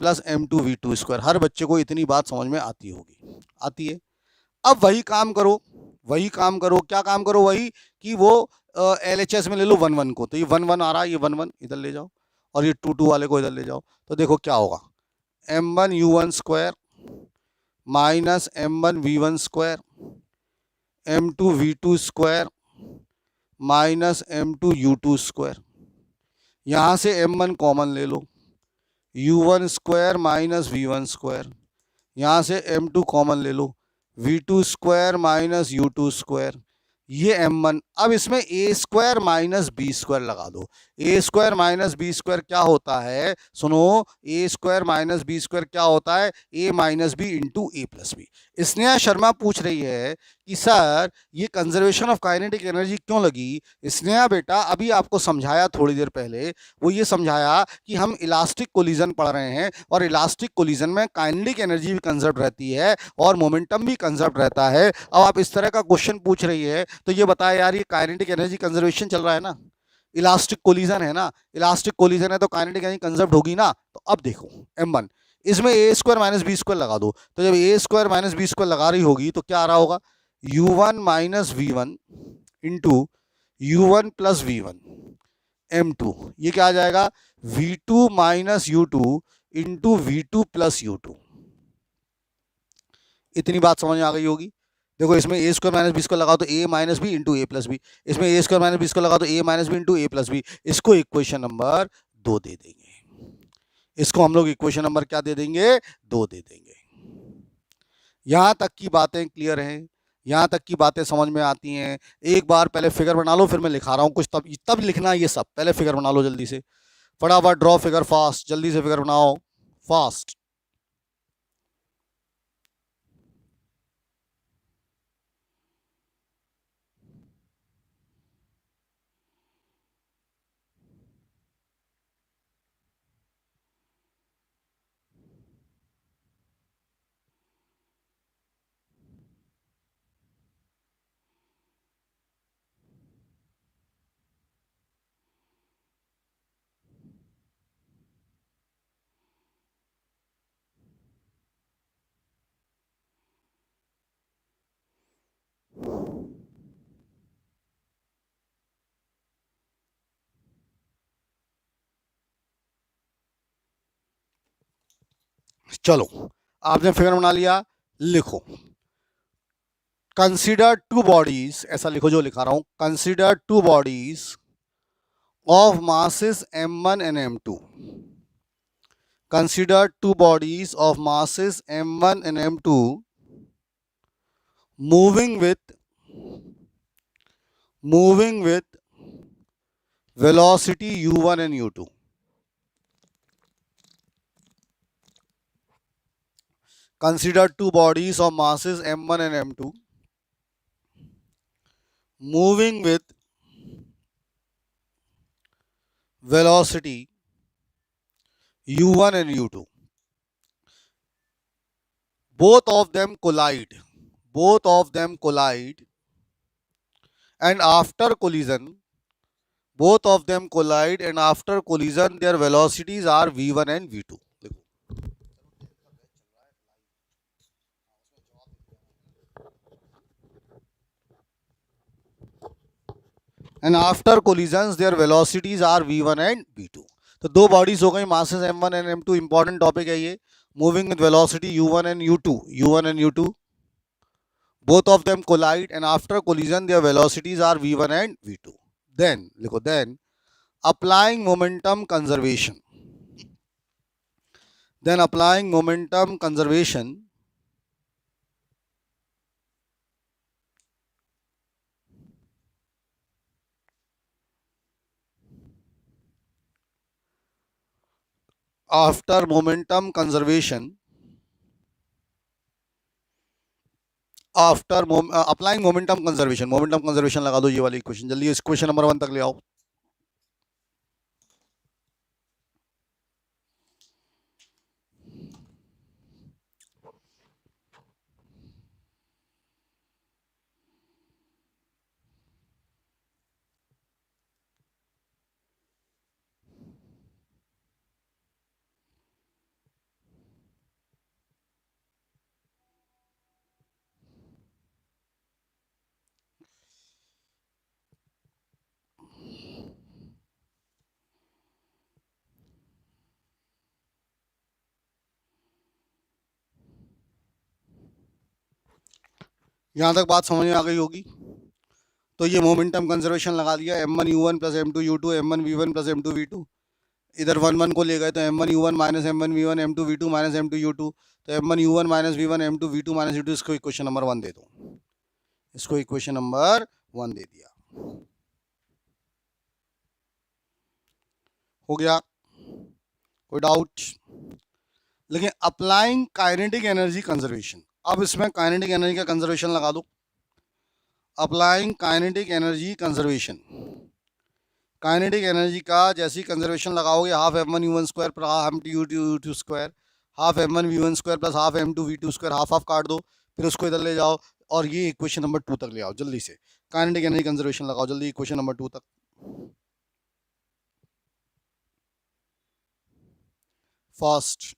plus m2v2। हर बच्चे को इतनी बात समझ में आती होगी, आती है। अब वही काम करो, वही काम करो, क्या काम करो, वही कि वो LHS में ले लो 1 1 को, तो ये 1 1 आ रहा है, ये 1 1 इधर ले जाओ और ये 2 2 वाले को इधर ले जाओ, तो देखो क्या होगा, m1u1 minus m1v1 m2v2 minus m2u2। यहाँ से m1 कॉमन ले लो, u1 माइनस v1। यहाँ से m2 कॉमन ले लो, v2 माइनस u2। ये m1। अब इसमें a² माइनस b² लगा दो। a² माइनस b² क्या होता है, सुनो, a² माइनस b² क्या होता है, a minus B into A plus B. Sneha Sharma पूछ रही है कि सर ये कंजर्वेशन ऑफ काइनेटिक एनर्जी क्यों लगी। स्नेहा बेटा अभी आपको समझाया थोड़ी देर पहले, वो ये समझाया कि हम इलास्टिक कोलिजन पढ़ रहे हैं और इलास्टिक कोलिजन में काइनेटिक एनर्जी भी कंजर्व रहती है और मोमेंटम भी कंजर्व रहता है। अब आप इस तरह का क्वेश्चन पूछ रही है तो ये बताया यार, ये काइनेटिक एनर्जी कंजर्वेशन चल रहा है ना, इलास्टिक कोलिजन है ना, इलास्टिक कोलिजन है तो काइनेटिक एनर्जी कंजर्व होगी ना। तो अब देखो m1, इसमें a² माइनस b² लगा दो, तो जब a² माइनस b² लगा रही होगी तो क्या आ रहा होगा, u1 minus v1 into u1 plus v1 m2। ये क्या आ जाएगा, v2 minus u2 into v2 plus u2। इतनी बात समझ में आ गई होगी। देखो इसमें a² माइनस b² लगाओ तो a minus B into A plus B, इसमें a² माइनस b² लगाओ तो a minus B into A plus B. इसको इक्वेशन नंबर 2 दे देंगे, इसको हम लोग इक्वेशन नंबर क्या दे देंगे, 2 दे देंगे। यहां तक की बातें क्लियर हैं, यहां तक की बातें समझ में आती हैं। एक बार पहले फिगर बना लो, फिर मैं लिखा रहा हूं कुछ, तब लिखना ये सब। पहले फिगर बना लो जल्दी से, फटाफट ड्रॉ फिगर फास्ट, जल्दी से फिगर बनाओ फास्ट। चलो आपने फिगर बना लिया, लिखो कंसीडर टू बॉडीज, ऐसा लिखो जो लिखा रहा हूं, consider to bodies of masses m1 and m2, consider two bodies of masses m1 and m2 moving with velocity u1 and u2। Consider two bodies of masses m1 and m2 moving with velocity u1 and u2। Both of them collide and after collision their velocities are v1 and v2। and after collisions their velocities are v1 and v2। तो दो bodies हो गई, masses m1 and m2, important topic है ये, moving with velocity u1 and u2, both of them collide and after collision their velocities are v1 and v2। then लिखो, then applying momentum conservation after momentum conservation applying momentum conservation लगा दो, ये वाली equation जल्दी इस question number 1 तक ले आओ। यहाँ तक बात समझ में आ गई होगी। तो ये मोमेंटम कंजर्वेशन लगा दिया, m1u1 plus m2u2 m1v1 plus m2v2, इधर 1 1 को ले गए तो m1u1 minus m1v1 m2v2 minus m2u2, तो m1u1 minus v1 m2v2 minus u2, इसको इक्वेशन नंबर 1 दे दो, इसको इक्वेशन नंबर 1 दे दिया। हो गया, कोई डाउट? लेकिन अप्लाइंग काइनेटिक एनर्जी कंजर्वेशन, अब इसमें काइनेटिक एनर्जी का कंजर्वेशन लगा दो। Applying kinetic energy conservation, kinetic energy का जैसी कंजर्वेशन लगाओगे, half m1u1 square plus half m2u2 square, half m1v1 square plus half m2v2 square, half half काट दो, फिर उसको इधर ले जाओ और ये इक्वेशन नंबर 2 तक ले आओ जल्दी से। काइनेटिक एनर्जी कंजर्वेशन लगाओ जल्दी इक्वेशन नंबर 2 तक। फास्ट,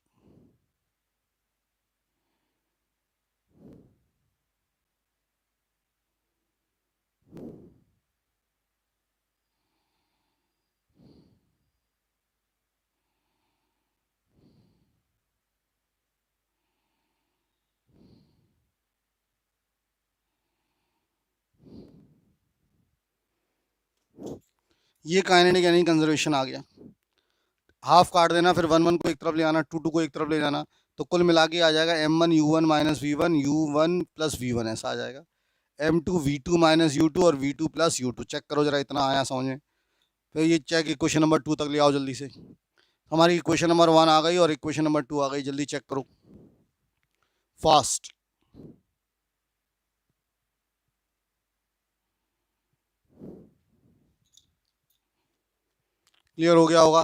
ये काइनेटिक एनर्जी कंजर्वेशन आ गया। हाफ काट देना, फिर 1 1 को एक तरफ ले आना, 2 2 को एक तरफ ले जाना, तो कुल मिला के आ जाएगा m1u1 minus v1 u1 plus v1, ऐसा आ जाएगा। m2v2 माइनस u2 और v2 प्लस u2। चेक करो जरा, इतना आया समझ में? फिर ये चेक इक्वेशन नंबर 2 तक ले आओ जल्दी से। हमारी इक्वेशन नंबर 1 आ गई और इक्वेशन नंबर 2 आ गई, जल्दी चेक करो फास्ट। क्लियर हो गया होगा?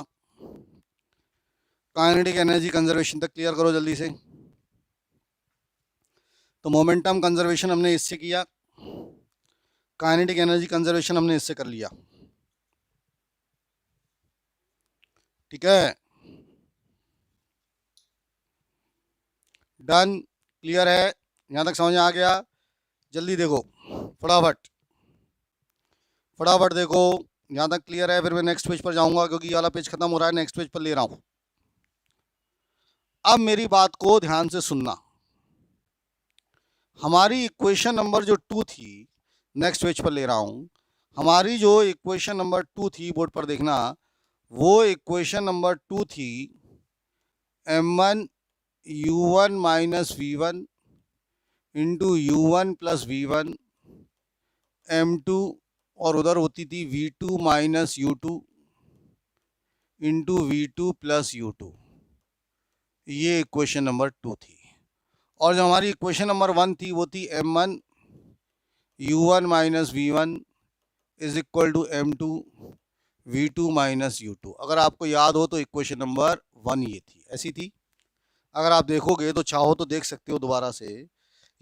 काइनेटिक एनर्जी कंजर्वेशन तक क्लियर करो जल्दी से। तो मोमेंटम कंजर्वेशन हमने इससे किया, काइनेटिक एनर्जी कंजर्वेशन हमने इससे कर लिया, ठीक है? डन, क्लियर है? यहाँ तक समझ में आ गया? जल्दी देखो, फटाफट फटाफट देखो, यहाँ तक क्लियर है? फिर मैं नेक्स्ट पेज पर जाऊंगा क्योंकि ये वाला पेज खत्म हो रहा है, नेक्स्ट पेज पर ले रहा हूँ। अब मेरी बात को ध्यान से सुनना। हमारी इक्वेशन नंबर जो 2 थी, नेक्स्ट पेज पर ले रहा हूँ, हमारी जो इक्वेशन नंबर 2 थी, बोर्ड पर देखना, वो इक्वेशन नंबर 2 थी m1u1 minus v1 into u1 plus v1 m2, और उधर होती थी v2 minus u2 into v2 plus u2। ये इक्वेशन नंबर 2 थी। और जो हमारी इक्वेशन नंबर 1 थी वो थी m1 u1 minus v1 is equal to m2 v2 minus u2। अगर आपको याद हो तो इक्वेशन नंबर 1 ये थी, ऐसी थी। अगर आप देखोगे तो चाहो तो देख सकते हो दोबारा से।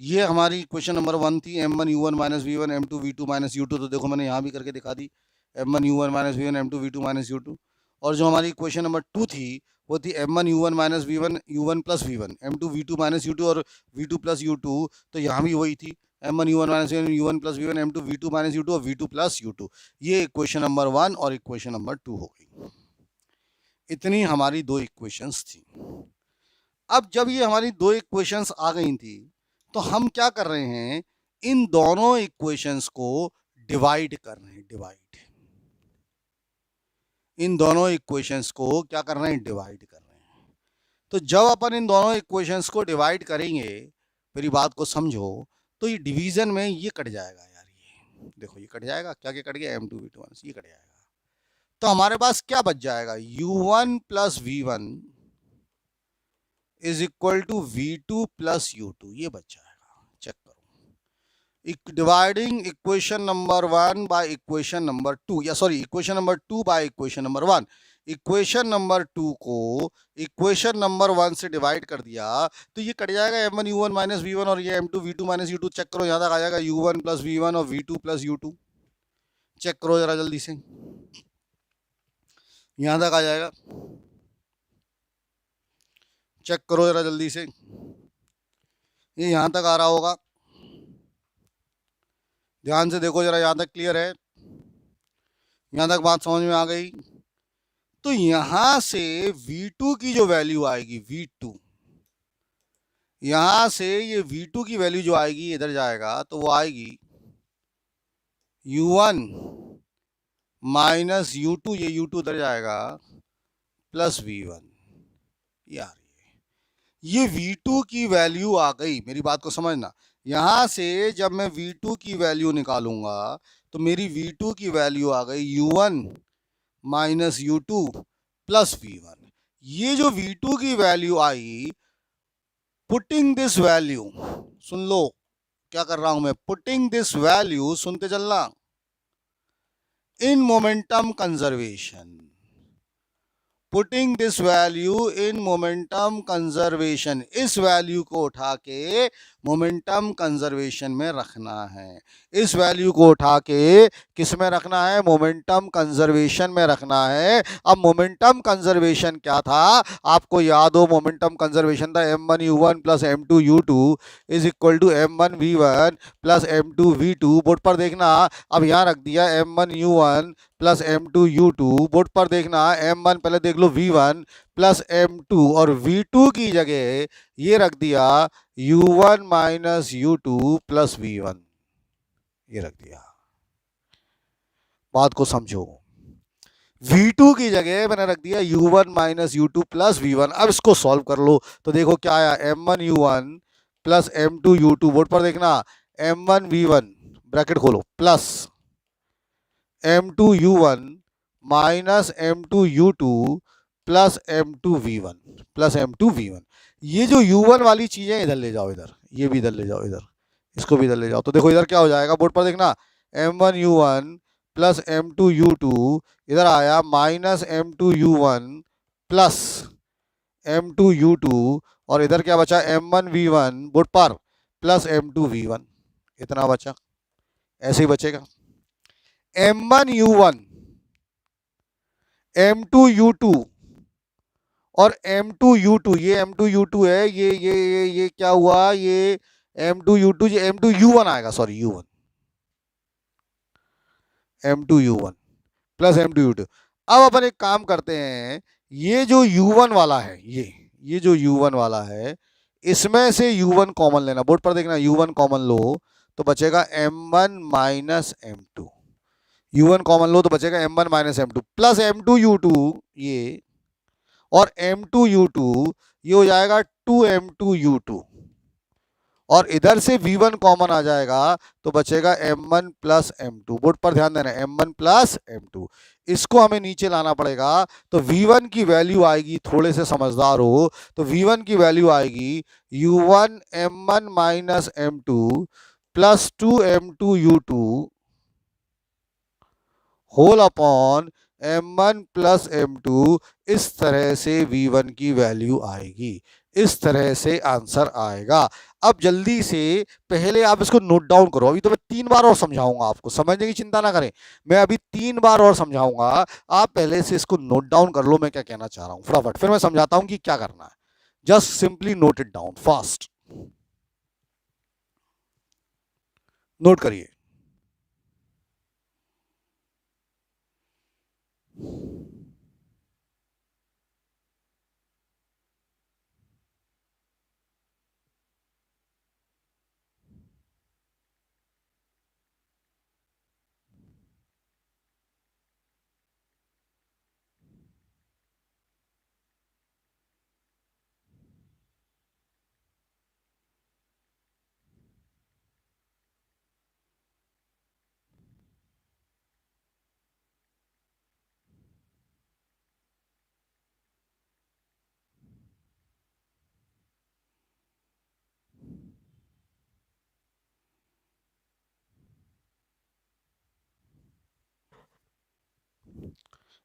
ये हमारी इक्वेशन नंबर 1 थी, m1 u1 minus v1 m2 v2 minus u2। तो देखो मैंने यहाँ भी करके दिखा दी, m1 u1 minus v1 m2 v2 minus u2। और जो हमारी इक्वेशन नंबर 2 थी वो थी m1 u1 minus v1 u1 plus v1 m2 v2 minus u2 और v2 प्लस u2। तो यहाँ भी वही थी, m1 u1 minus v1 u1 plus v1 m2 v2 minus u2 और v2 प्लस u2। ये इक्वेशन नंबर 1 और इक्वेशन नंबर 2 हो गई। इतनी हमारी दो इक्वेशंस थी। अब जब ये हमारी दो इक्वेशंस आ गई थी तो हम क्या कर रहे हैं, इन दोनों इक्वेशंस को डिवाइड कर रहे हैं। डिवाइड, इन दोनों इक्वेशंस को क्या कर रहे हैं, डिवाइड कर रहे हैं। तो जब अपन इन दोनों इक्वेशंस को डिवाइड करेंगे, मेरी बात को समझो, तो ये डिवीजन में ये कट जाएगा यार, ये देखो ये कट जाएगा। क्या क्या कट गया, m2 v2 ये कट जाएगा। तो हमारे पास क्या बच जाएगा, u1 plus v1 is equal to v2 plus u2, ये बच जाएगा। चेक करो, dividing equation number 1 by equation number 2, या sorry equation number 2 by equation number 1। Equation number 2 को इक्वेशन नंबर 1 से डिवाइड कर दिया तो ये कट जाएगा, m1 u1 माइनस v1 और ये m2 v2 minus u2। Check करो, यहाँ तक आ जाएगा u1 प्लस v1 और v2 प्लस u2। चेक करो जरा जल्दी से, यहाँ तक आ जाएगा। चेक करो जरा जल्दी से, ये यहाँ तक आ रहा होगा। ध्यान से देखो जरा, यहाँ तक क्लियर है? यहाँ तक बात समझ में आ गई? तो यहाँ से v2 की जो वैल्यू आएगी, v2 यहां से ये V2 की वैल्यू जो आएगी इधर जाएगा तो वो आएगी U1 माइनस U2, ये U2 उधर जाएगा प्लस V1। यार ये V2 की वैल्यू आ गई, मेरी बात को समझना। यहां से जब मैं V2 की वैल्यू निकालूंगा तो मेरी V2 की वैल्यू आ गई U1 minus U2 plus V1। ये जो V2 की वैल्यू आई, पुटिंग दिस वैल्यू, सुन लो क्या कर रहा हूं मैं, पुटिंग दिस वैल्यू, सुनते चलना, in momentum conservation, putting this value in momentum conservation, इस वैल्यू को उठा के मोमेंटम कंजर्वेशन में रखना है। इस वैल्यू को उठा के किस में रखना है? मोमेंटम कंजर्वेशन में रखना है। अब मोमेंटम कंजर्वेशन क्या था? आपको याद हो, मोमेंटम कंजर्वेशन था m1u1 plus m2u2 is equal to m1v1 plus m2v2। Board पर देखना, अब यहां रख दिया m1u1 प्लस m2u2। बोर्ड पर देखना, m1 पहले देख लो v1 प्लस m2, और v2 की जगह ये रख दिया u1 minus u2 plus v1, ये रख दिया। बात को समझो, v2 की जगह मैंने रख दिया u1 minus u2 plus v1। अब इसको सॉल्व कर लो तो देखो क्या आया, m1u1 प्लस m2u2। बोर्ड पर देखना, m1v1 ब्रैकेट खोलो plus m2u1 minus m2u2 plus m2v1 plus m2v1। ये जो u1 वाली चीजें इधर ले जाओ, इधर ये भी इधर ले जाओ, इधर इसको भी इधर ले जाओ, तो देखो इधर क्या हो जाएगा, बोर्ड पर देखना, m1u1 प्लस m2u2 इधर आया माइनस m2u1 प्लस m2u2, और इधर क्या बचा, m1v1 बोर्ड पर प्लस m2v1, इतना बचा। ऐसे ही बचेगा m1u1 m2u2 और m2u2, ये m2u2 है, ये क्या हुआ, ये m2u2, ये m2u1 आएगा, sorry u1, m2u1 plus m2u2। अब अपन एक काम करते हैं, ये जो u1 वाला है, ये जो u1 वाला है, इसमें से u1 कॉमन लेना। बोर्ड पर देखना, u1 कॉमन लो तो बचेगा m1 minus m2, u1 common लो तो बचेगा m1 minus m2 plus m2u2 ये, और m2u2 ये हो जाएगा 2m2u2, और इधर से v1 कॉमन आ जाएगा तो बचेगा m1 प्लस m2। बोर्ड पर ध्यान देना, m1 प्लस m2, इसको हमें नीचे लाना पड़ेगा। तो v1 की वैल्यू आएगी, थोड़े से समझदार हो तो v1 की वैल्यू आएगी u1 m1 minus m2 plus 2m2u2 whole upon m1 plus m2। इस तरह से v1 की वैल्यू आएगी, इस तरह से आंसर आएगा। अब जल्दी से पहले आप इसको नोट डाउन करो, अभी तो मैं 3 बार और समझाऊंगा आपको, समझने की चिंता ना करें, मैं अभी 3 बार और समझाऊंगा, आप पहले से इसको नोट डाउन कर लो मैं क्या कहना चाह रहा हूं फटाफट, फिर मैं समझाता हूं कि क्या करना है। Just simply note it down fast, note करिए।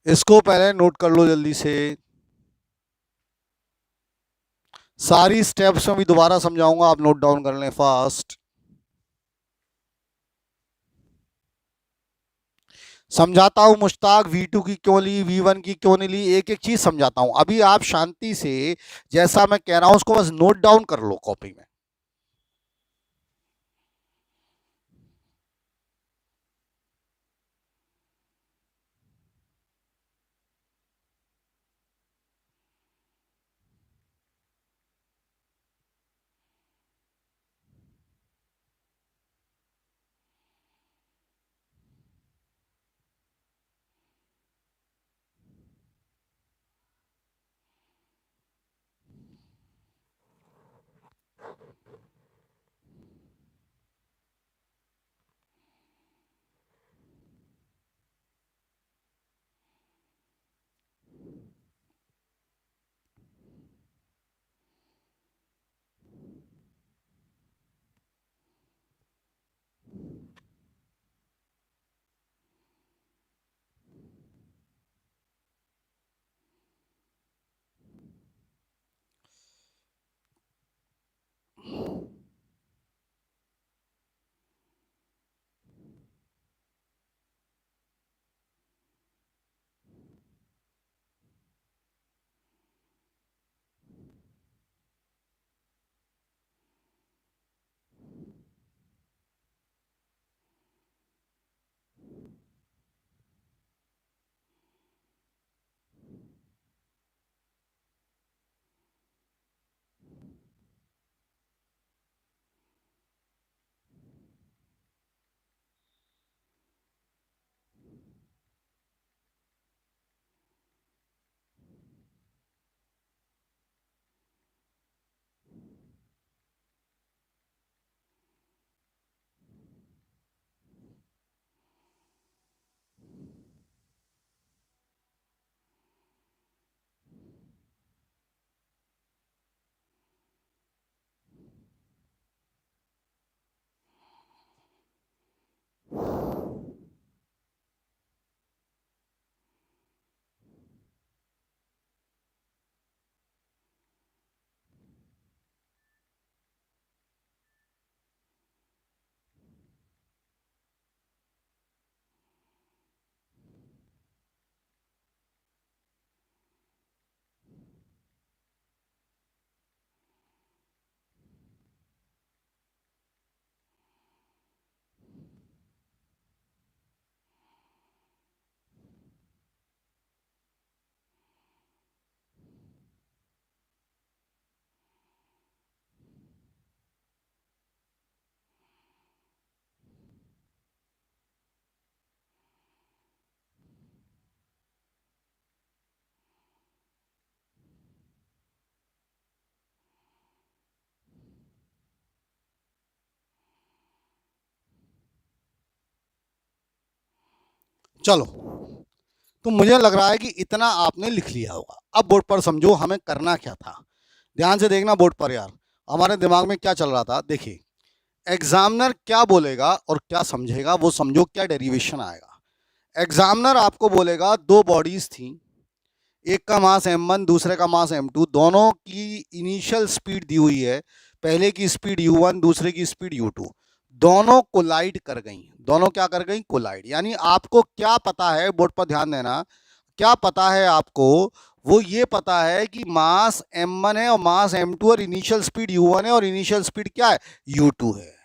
इसको पहले नोट कर लो जल्दी से, सारी स्टेप्स में भी दोबारा समझाऊंगा, आप नोट डाउन कर लें फास्ट। समझाता हूं मुश्ताक, V2 की क्यों ली, V1 की क्यों नहीं ली, एक एक चीज समझाता हूं। अभी आप शांति से जैसा मैं कह रहा हूं उसको बस नोट डाउन कर लो कॉपी में। चलो, तो मुझे लग रहा है कि इतना आपने लिख लिया होगा। अब बोर्ड पर समझो हमें करना क्या था। ध्यान से देखना बोर्ड पर यार, हमारे दिमाग में क्या चल रहा था। देखिए, एग्जामिनर क्या बोलेगा और क्या समझेगा वो समझो, क्या डेरिवेशन आएगा। एग्जामिनर आपको बोलेगा दो बॉडीज थी, एक का मास m1 दूसरे का मास m2, दोनों की इनिशियल स्पीड दी हुई है, पहले की स्पीड u1 दूसरे की स्पीड u2, दोनों कोलाइड कर गई। दोनों क्या कर गई? कोलाइड। यानी आपको क्या पता है, बोर्ड पर ध्यान देना, क्या पता है आपको? वो ये पता है कि मास m1 है और मास m2 और इनिशियल स्पीड u1 है और इनिशियल स्पीड क्या है? u2 है।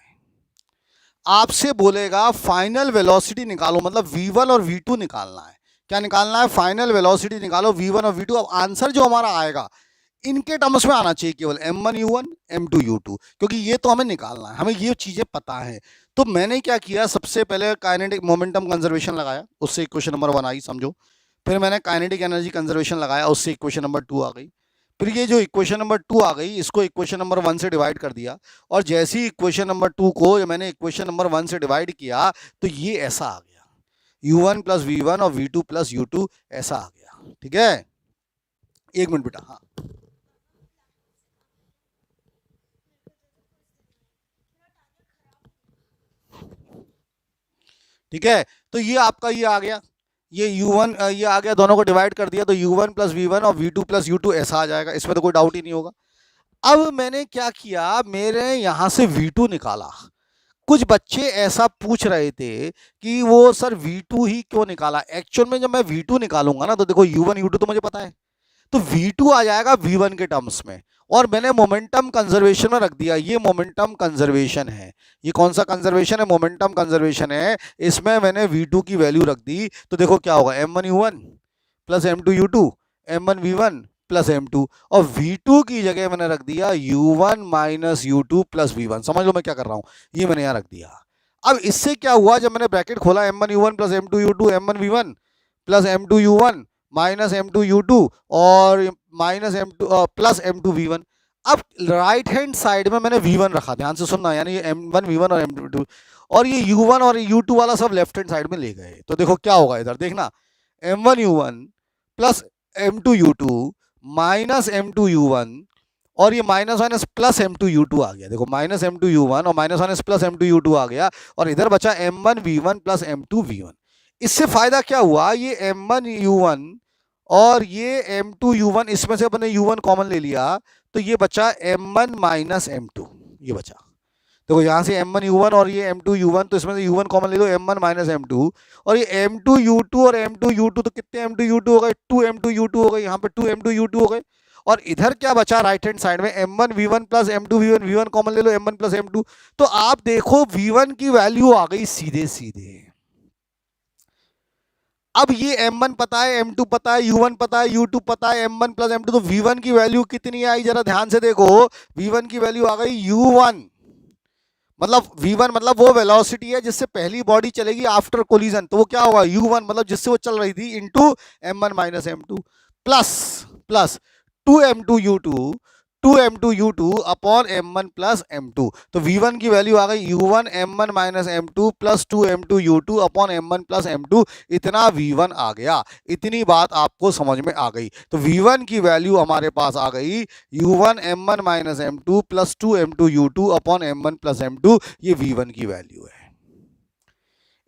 आपसे बोलेगा फाइनल वेलोसिटी निकालो, मतलब v1 और v2 निकालना है। क्या निकालना है? फाइनल वेलोसिटी निकालो v1 और v2। अब आंसर जो हमारा आएगा इनके टर्म्स में आना चाहिए, केवल m1 u1 m2 u2, क्योंकि ये तो हमें निकालना है, हमें ये चीजें पता है। तो मैंने क्या किया, सबसे पहले काइनेटिक मोमेंटम कंजर्वेशन लगाया, उससे इक्वेशन नंबर 1 आई समझो। फिर मैंने काइनेटिक एनर्जी कंजर्वेशन लगाया, उससे इक्वेशन नंबर 2 आ गई। फिर ये जो इक्वेशन नंबर 2 आ गई, इसको इक्वेशन नंबर 1 से डिवाइड कर दिया, और जैसे ही इक्वेशन नंबर 2 को मैंने इक्वेशन नंबर 1 से डिवाइड किया तो ये ऐसा आ गया, u1 प्लस v1 और v2 प्लस u2, ऐसा आ गया। ठीक है, एक मिनट बेटा। हाँ, ठीक है, तो ये आपका ये आ गया, ये u1 ये आ गया, दोनों को डिवाइड कर दिया तो u1 प्लस v1 और v2 प्लस u2 ऐसा आ जाएगा, इसमें तो कोई डाउट ही नहीं होगा। अब मैंने क्या किया, मेरे यहां से v2 निकाला। कुछ बच्चे ऐसा पूछ रहे थे कि वो सर v2 ही क्यों निकाला। एक्चुअल में जब मैं v2 निकालूंगा ना, तो देखो u1 u2 तो मुझे पता है, तो v2 आ जाएगा v1 के टर्म्स में, और मैंने मोमेंटम कंजर्वेशन में रख दिया। ये मोमेंटम कंजर्वेशन है। ये कौन सा कंजर्वेशन है? मोमेंटम कंजर्वेशन है। इसमें मैंने v2 की वैल्यू रख दी, तो देखो क्या होगा, m1 u1 plus m2 u2, m1 v1 plus m2, और v2 की जगह मैंने रख दिया u1 minus u2 plus v1। समझ लो मैं क्या कर रहा हूं, ये मैंने यहां रख दिया। अब इससे क्या हुआ, जब मैंने ब्रैकेट खोला, m1 u1 plus m2 u2, m1 v1 plus m2 u1 minus m2 u2 और minus m2 plus m2 v1। अब राइट हैंड साइड में मैंने v1 रखा, ध्यान से सुनना, यानी ये m1 v1 और m2, और ये u1 और u2 वाला सब लेफ्ट हैंड साइड में ले गए। तो देखो क्या होगा, इधर देखना, m1 u1 plus m2 u2 minus m2 u1, और ये minus minus plus m2 u2 आ गया। देखो माइनस m2 u1 और minus minus plus m2 u2 आ गया, और इधर बचा m1 v1 plus m2 v1। इससे फायदा क्या हुआ, ये m1 u1 और ये m2 u1, इसमें से अपने u1 कॉमन ले लिया, तो ये बचा m1 माइनस m2, ये बचा। देखो यहाँ से m1 u1 और ये m2 u1, तो इसमें से u1 कॉमन ले लो, m1 माइनस m2, और ये m2 u2 और m2 u2, तो कितने m2 u2 हो गए? 2 m2 u2 हो गए, यहाँ पे 2 m2 u2 हो गए। और इधर क्या बचा राइट हैंड साइड में, m1 v1 plus m2 v1, v1 common ले लो, m1 प्लस m2। तो आप देखो v1 की वैल्यू आ गई सीधे सीधे। अब ये m1 पता है, m2 पता है, u1 पता है, u2 पता है, m1 प्लस m2, तो v1 की वैल्यू कितनी आई, जरा ध्यान से देखो। v1 की वैल्यू आ गई u1, मतलब v1 मतलब वो वेलोसिटी है जिससे पहली बॉडी चलेगी आफ्टर कोलिजन, तो वो क्या होगा, u1 मतलब जिससे वो चल रही थी, into m1 minus m2 plus plus 2m2 u2, 2m2 u2 upon m1 plus m2। तो v1 की वैल्यू आ गई u1 m1 minus m2 plus 2m2 u2 upon m1 plus m2, इतना v1 आ गया। इतनी बात आपको समझ में आ गई। तो v1 की वैल्यू हमारे पास आ गई u1 m1 minus m2 plus 2m2 u2 upon m1 plus m2, ये v1 की वैल्यू है।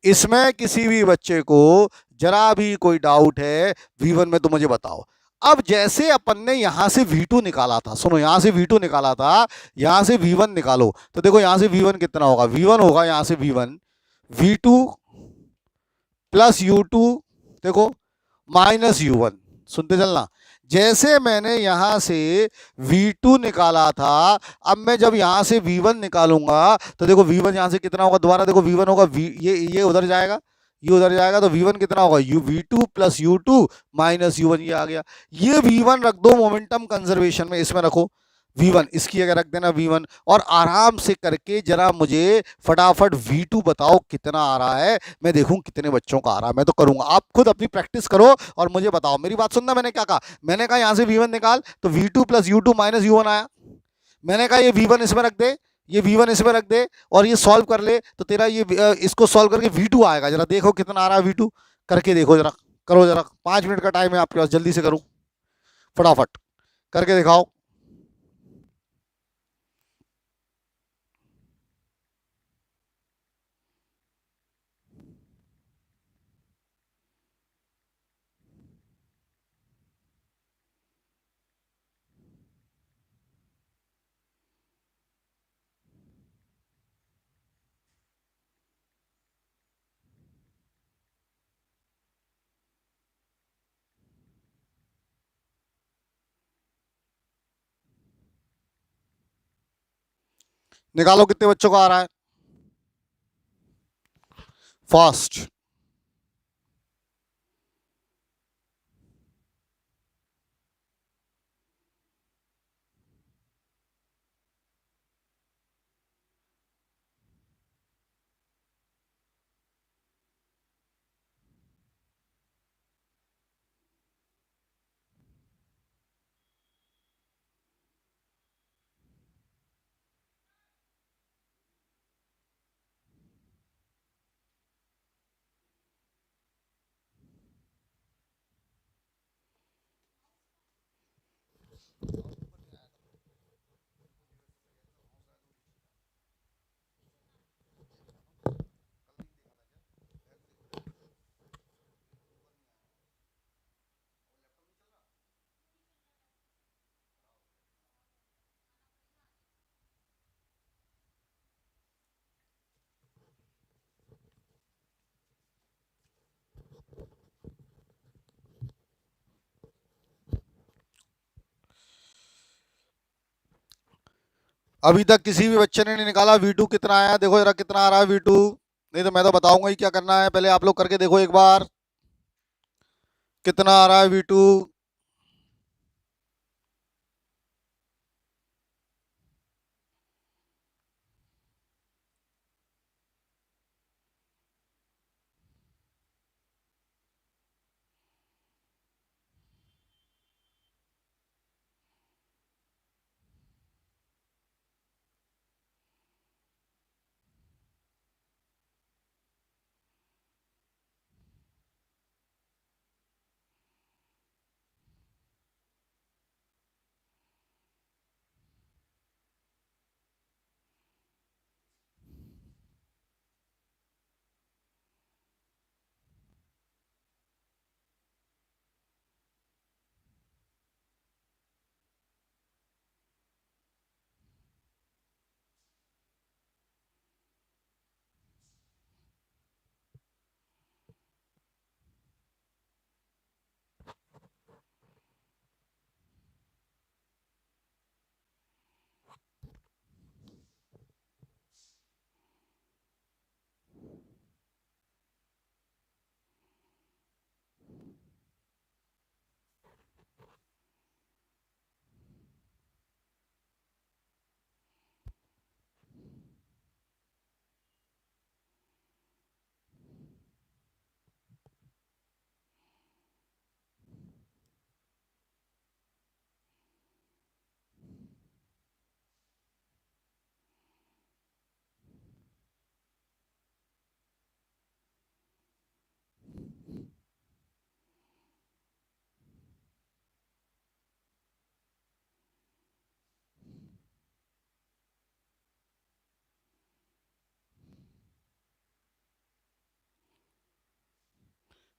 इसमें किसी भी बच्चे को जरा भी कोई डाउट है v1 में तो मुझे बताओ। अब जैसे अपन ने यहां से v2 निकाला था, सुनो, यहां से v2 निकाला था, यहां से v1 निकालो, तो देखो यहां से v1 कितना होगा, v1 होगा यहां से v1 v2 प्लस u2, देखो माइनस u1, सुनते चलना। जैसे मैंने यहां से v2 निकाला था, अब मैं जब यहां से v1 निकालूंगा तो देखो v1 यहां से कितना होगा, दोबारा देखो v1 होगा, ये उधर जाएगा, ये उधर जाएगा, तो v1 कितना होगा, v2 plus u2 minus u1, ये आ गया। ये v1 रख दो मोमेंटम कंजर्वेशन में, इसमें रखो v1, इसकी जगह रख देना v1, और आराम से करके जरा मुझे फटाफट v2 बताओ कितना आ रहा है, मैं देखूं कितने बच्चों का आ रहा है। मैं तो करूंगा, आप खुद अपनी प्रैक्टिस करो और मुझे बताओ। मेरी बात सुनना, मैंने क्या कहा, मैंने कहा यहां से v1 निकाल, तो v2 plus u2 minus u1 आया। मैंने कहा ये v1 इसमें रख दे, ये v1 इसमें रख दे, और ये सॉल्व कर ले, तो तेरा ये इसको सॉल्व करके v2 आएगा। जरा देखो कितना आ रहा है v2, करके देखो जरा, करो जरा, 5 मिनट का टाइम है आपके पास, जल्दी से करो, फटाफट करके दिखाओ। निकालो कितने बच्चों को आ रहा है, फास्ट। अभी तक किसी भी बच्चे ने नहीं निकाला V2 कितना आया, देखो जरा कितना आ रहा है V2, नहीं तो मैं तो बताऊंगा ही क्या करना है, पहले आप लोग करके देखो एक बार कितना आ रहा है V2।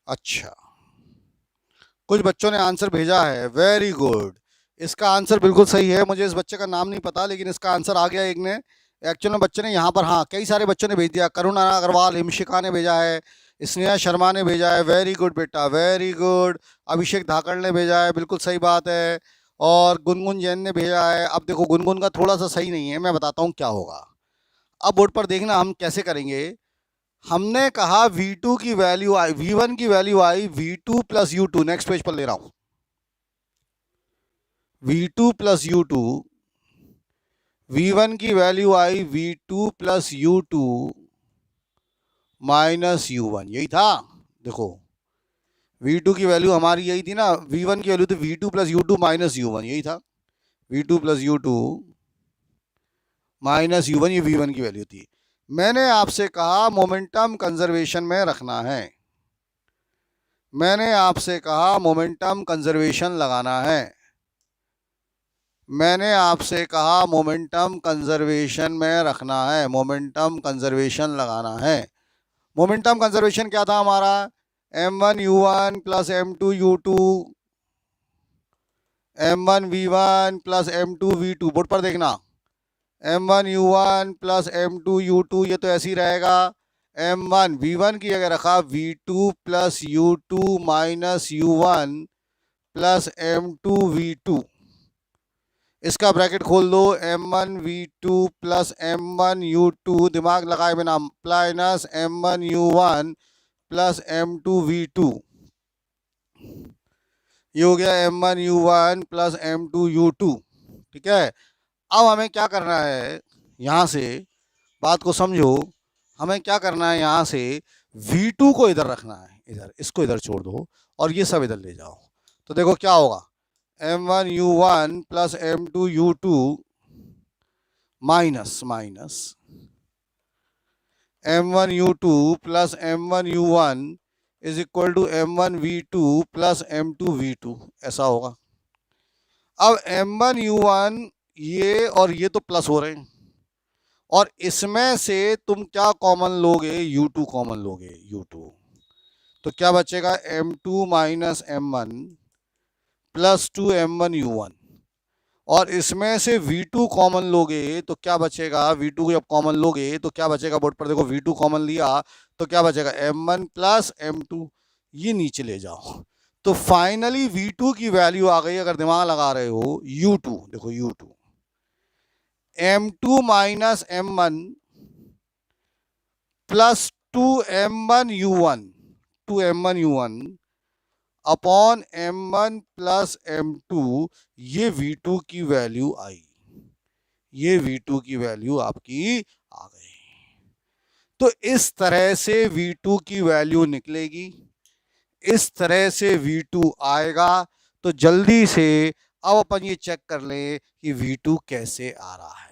अच्छा, कुछ बच्चों ने आंसर भेजा है, वेरी गुड। इसका आंसर बिल्कुल सही है, मुझे इस बच्चे का नाम नहीं पता लेकिन इसका आंसर आ गया एक ने। एक्चुअल में बच्चे ने यहाँ पर, हाँ कई सारे बच्चों ने भेज दिया, करुणा अग्रवाल, हिमशिका ने भेजा है, स्नेहा शर्मा ने भेजा है, वेरी गुड बेटा वेरी गुड। अभिषेक धाकड़ ने भेजा है, बिल्कुल सही बात है। और गुनगुन जैन ने भेजा है। अब देखो गुनगुन का थोड़ा सा सही नहीं है, मैं बताता हूँ क्या होगा। अब बोर्ड पर देखना हम कैसे करेंगे। हमने कहा V2 की वैल्यू आई, V1 की वैल्यू आई V2 plus U2, next page पर ले रहा हूं, V2 प्लस U2, V1 की वैल्यू आई V2 plus U2 minus U1, यही था। देखो V2 की वैल्यू हमारी यही थी ना, V1 की वैल्यू थी V2 plus U2 minus U1, यही था। V2 plus U2 minus U1, ये V1 की वैल्यू थी। मैंने आपसे कहा मोमेंटम कंजर्वेशन में रखना है, मैंने आपसे कहा मोमेंटम कंजर्वेशन लगाना है, मैंने आपसे कहा मोमेंटम कंजर्वेशन में रखना है, मोमेंटम कंजर्वेशन लगाना है। मोमेंटम कंजर्वेशन क्या था हमारा, m1u1 plus m2u2 m1v1 plus m2v2, board पर देखना, m1u1 प्लस m2u2, ये तो ऐसे ही रहेगा। m1v1 की जगह रखा v2 plus u2 minus u1 plus m2v2, इसका ब्रैकेट खोल दो, m1v2 प्लस m1u2, दिमाग लगाए बिना, प्लस m1u1 प्लस m2v2, ये हो गया m1u1 प्लस m2u2। ठीक है, अब हमें क्या करना है, यहाँ से बात को समझो, हमें क्या करना है, यहाँ से v2 को इधर रखना है, इधर, इसको इधर छोड़ दो और ये सब इधर ले जाओ। तो देखो क्या होगा, m1u1 plus m2u2 minus minus m1u2 plus m1u1 is equal to m1v2 plus m2v2, ऐसा होगा। अब m1u1 ये और ये तो प्लस हो रहे हैं, और इसमें से तुम क्या कॉमन लोगे, u2 कॉमन लोगे, u2, तो क्या बचेगा, m2 minus m1 plus 2 m1u1, और इसमें से v2 कॉमन लोगे तो क्या बचेगा, v2 जब कॉमन लोगे तो क्या बचेगा, बोर्ड पर देखो, v2 कॉमन लिया तो क्या बचेगा, m1 प्लस m2, ये नीचे ले जाओ, तो फाइनली v2 की वैल्यू आ गई, अगर दिमाग लगा रहे हो, u2, देखो u2 m2 minus m1 plus 2 m1u1, 2 m1u1 upon m1 plus m2, ये v2 की वैल्यू आई, ये v2 की वैल्यू आपकी आ गई। तो इस तरह से v2 की वैल्यू निकलेगी, इस तरह से v2 आएगा। तो जल्दी से अब अपन ये चेक कर लें कि v2 कैसे आ रहा है,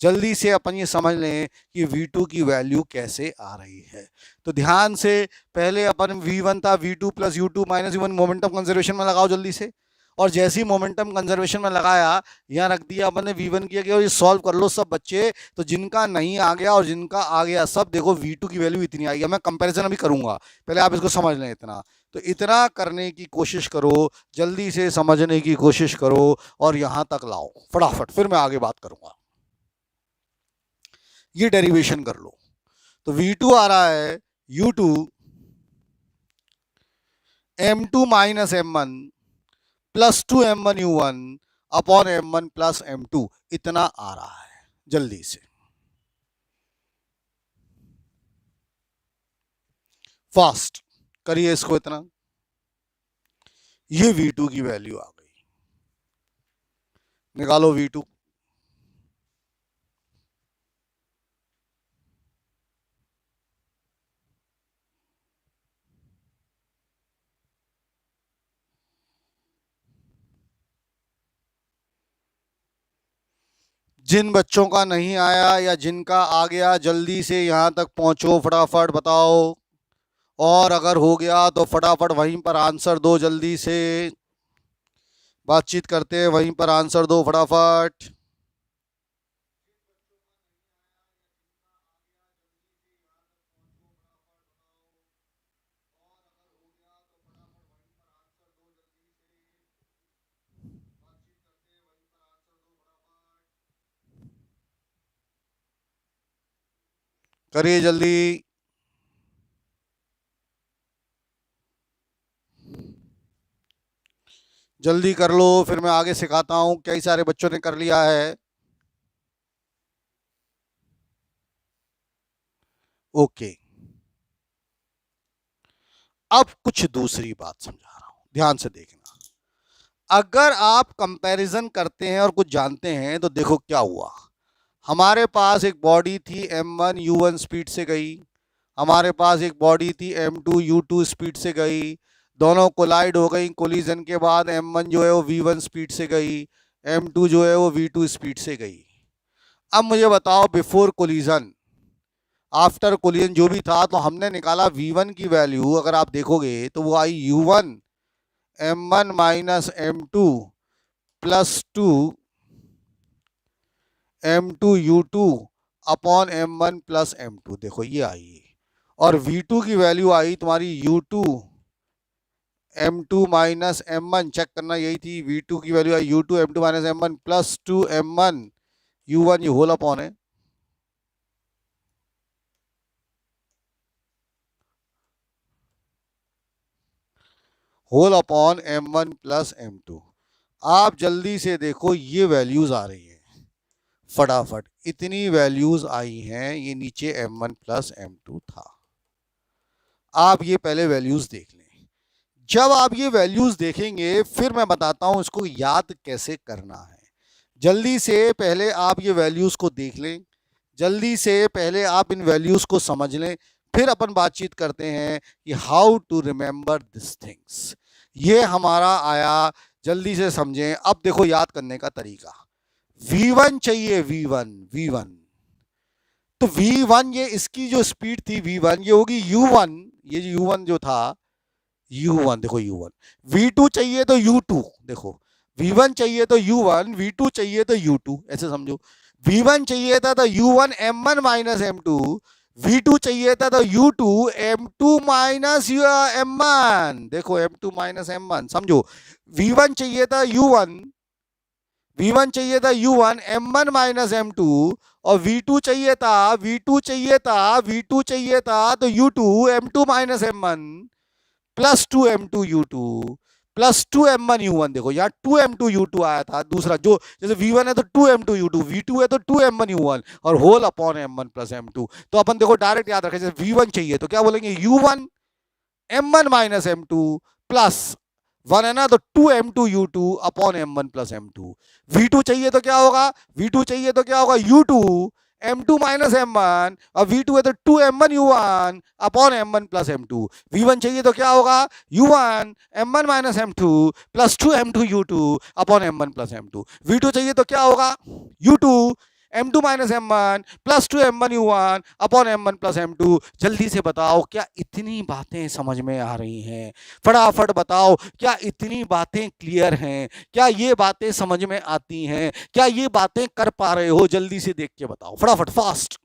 जल्दी से अपन ये समझ लें कि v2 की वैल्यू कैसे आ रही है। तो ध्यान से, पहले अपन v1 था, v2 plus u2 minus u1 momentum conservation में लगाओ जल्दी से, और जैसे ही मोमेंटम कंजर्वेशन में लगाया, यहाँ रख दिया अपन ने, v1 किया गया, और ये सॉल्व कर लो सब बच्चे। तो जिनका नहीं आ गया और जिनका आ गया सब देखो, v2 की वैल्यू इतनी आई है। मैं कंपैरिजन अभी करूंगा, पहले आप इसको समझ लें इतना। तो इतना करने की कोशिश करो, जल्दी से समझने की कोशिश करो और यहां तक लाओ फटाफट, फिर मैं आगे बात करूंगा। ये डेरिवेशन कर लो। तो v2 आ रहा है u2 m2 minus m1 plus 2 m1u1 upon m1 plus m2, इतना आ रहा है। जल्दी से फास्ट करिए इसको, इतना, ये v2 की वैल्यू आ गई, निकालो v2। जिन बच्चों का नहीं आया या जिनका आ गया, जल्दी से यहां तक पहुंचो, फटाफट बताओ, और अगर हो गया तो फटाफट वहीं पर आंसर दो, जल्दी से बातचीत करते हैं, वहीं पर आंसर दो फटाफट। करिए जल्दी, जल्दी कर लो, फिर मैं आगे सिखाता हूं। कई सारे बच्चों ने कर लिया है। ओके, अब कुछ दूसरी बात समझा रहा हूं, ध्यान से देखना। अगर आप कंपैरिजन करते हैं और कुछ जानते हैं, तो देखो क्या हुआ। हमारे पास एक बॉडी थी m1 u1 स्पीड से गई, हमारे पास एक बॉडी थी m2 u2 स्पीड से गई, दोनों कोलाइड हो गई। कोलिजन के बाद m1 जो है वो v1 स्पीड से गई, m2 जो है वो v2 स्पीड से गई। अब मुझे बताओ, बिफोर कोलिजन आफ्टर कोलिजन जो भी था, तो हमने निकाला V1 की वैल्यू, अगर आप देखोगे तो वो आई U1 M1 minus M2 plus 2 M2 U2 upon M1 plus M2, देखो ये आई। और V2 की वैल्यू आई तुम्हारी U2 M2 minus M1, check करना यही थी, V2 की वैल्यू आई U2 M2 minus M1 plus 2 M1 U1, ये होल अपॉन है whole upon M1 plus M2। आप जल्दी से देखो ये वैल्यूज आ रही हैं फटाफट, इतनी वैल्यूज आई हैं, ये नीचे M1 प्लस M2 था। आप ये पहले वैल्यूज देख लें। जब आप ये वैल्यूज देखेंगे फिर मैं बताता हूं इसको याद कैसे करना है। जल्दी से पहले आप ये वैल्यूज को देख लें, जल्दी से पहले आप इन वैल्यूज को समझ लें, फिर अपन बातचीत करते हैं कि how to remember this things. ये हमारा आया, जल्दी से समझें। अब देखो याद करने का तरीका। V1 चाहिए, V1 तो V1, ये इसकी जो स्पीड थी V1, ये होगी U1, ये जो U1 जो था U1, देखो U1। V2 चाहिए तो U2, देखो V1 चाहिए तो U1, V2 चाहिए तो U2, ऐसे समझो। V1 चाहिए था तो U1 M1 minus M2, V2 चाहिए था तो U2 M2 माइनस M1, देखो M2 माइनस M1, समझो। V1 चाहिए था U1, V1 चाहिए था U1 M1 माइनस M2, और V2 चाहिए था, V2 चाहिए था तो U2 M2 minus M1 plus 2 M2 U2 plus 2 M1 U1। देखो यहाँ 2 M2 U2 आया था दूसरा, जो जैसे V1 है तो 2 M2 U2, V2 है तो 2 M1 U1 और whole upon M1 plus M2। तो अपन देखो डायरेक्ट याद रखें, जैसे V1 चाहिए तो क्या बोलेंगे, U1 M1 minus M2 plus 1 है ना, तो 2 M2 U2 upon M1 plus M2। V2 चाहिए तो क्या होगा, V2 चाहिए तो क्या होगा, U2 M2 माइनस M1, और V2 है तो 2 M1 U1 upon M1 plus M2। V1 चाहिए तो क्या होगा, U1 M1 minus M2 plus 2 M2 U2 upon M1 plus M2। V2 चाहिए तो क्या होगा, U2 M2 minus M1 plus 2 M1 U1 upon M1 plus M2। जल्दी से बताओ क्या इतनी बातें समझ में आ रही हैं? फटाफट बताओ क्या इतनी बातें क्लियर हैं? क्या ये बातें समझ में आती हैं? क्या ये बातें कर पा रहे हो? जल्दी से देख के बताओ फटाफट, फास्ट।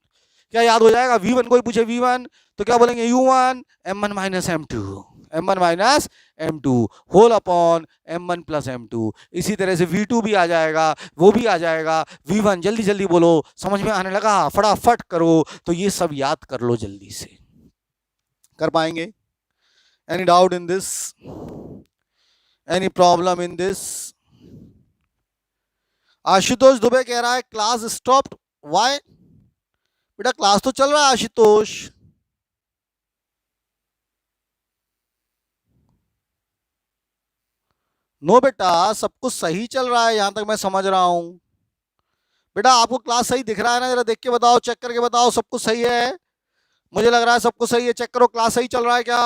क्या याद हो जाएगा? V1 कोई पूछे V1 तो क्या बोलेंगे, U1 M1 minus M2, M1 minus M2 whole upon M1 plus M2। इसी तरह से V2 भी आ जाएगा, वो भी आ जाएगा। V1 जल्दी जल्दी बोलो, समझ में आने लगा? फटाफट करो। तो ये सब याद कर लो जल्दी से, कर पाएंगे? Any doubt in this? Any problem in this? Ashutosh Dubey कह रहा है क्लास स्टॉप्ड, व्हाई? बेटा क्लास तो चल रहा है आशुतोष। नो बेटा, सब कुछ सही चल रहा है, यहां तक मैं समझ रहा हूं। बेटा आपको क्लास सही दिख रहा है ना? जरा देख के बताओ, चेक करके बताओ सब कुछ सही है। मुझे लग रहा है सब कुछ सही है, चेक करो क्लास सही चल रहा है क्या?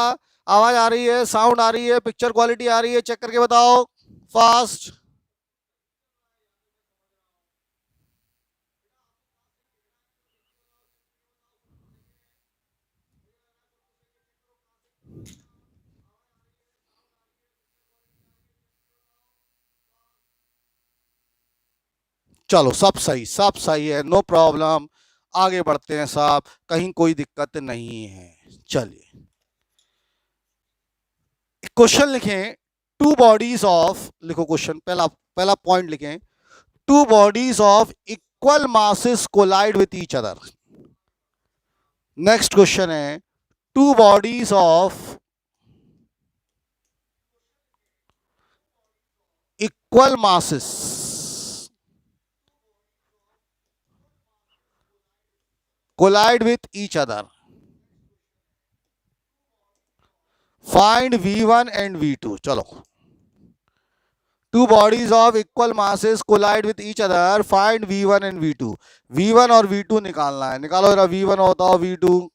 आवाज आ रही है, साउंड आ रही है, पिक्चर क्वालिटी आ रही है, चेक करके बताओ फास्ट। चलो सब सही है, नो प्रॉब्लम। आगे बढ़ते हैं साहब, कहीं कोई दिक्कत नहीं है। चलिए क्वेश्चन लिखें, टू बॉडीज ऑफ, लिखो क्वेश्चन, पहला पहला पॉइंट लिखें, two bodies of equal masses collide with each other. Next question है, two bodies of equal masses collide with each other, find V1 and V2। चलो, two bodies of equal masses collide with each other, find V1 and V2। V1 और V2 निकालना है, निकालो जरा। V1 होता हो V2,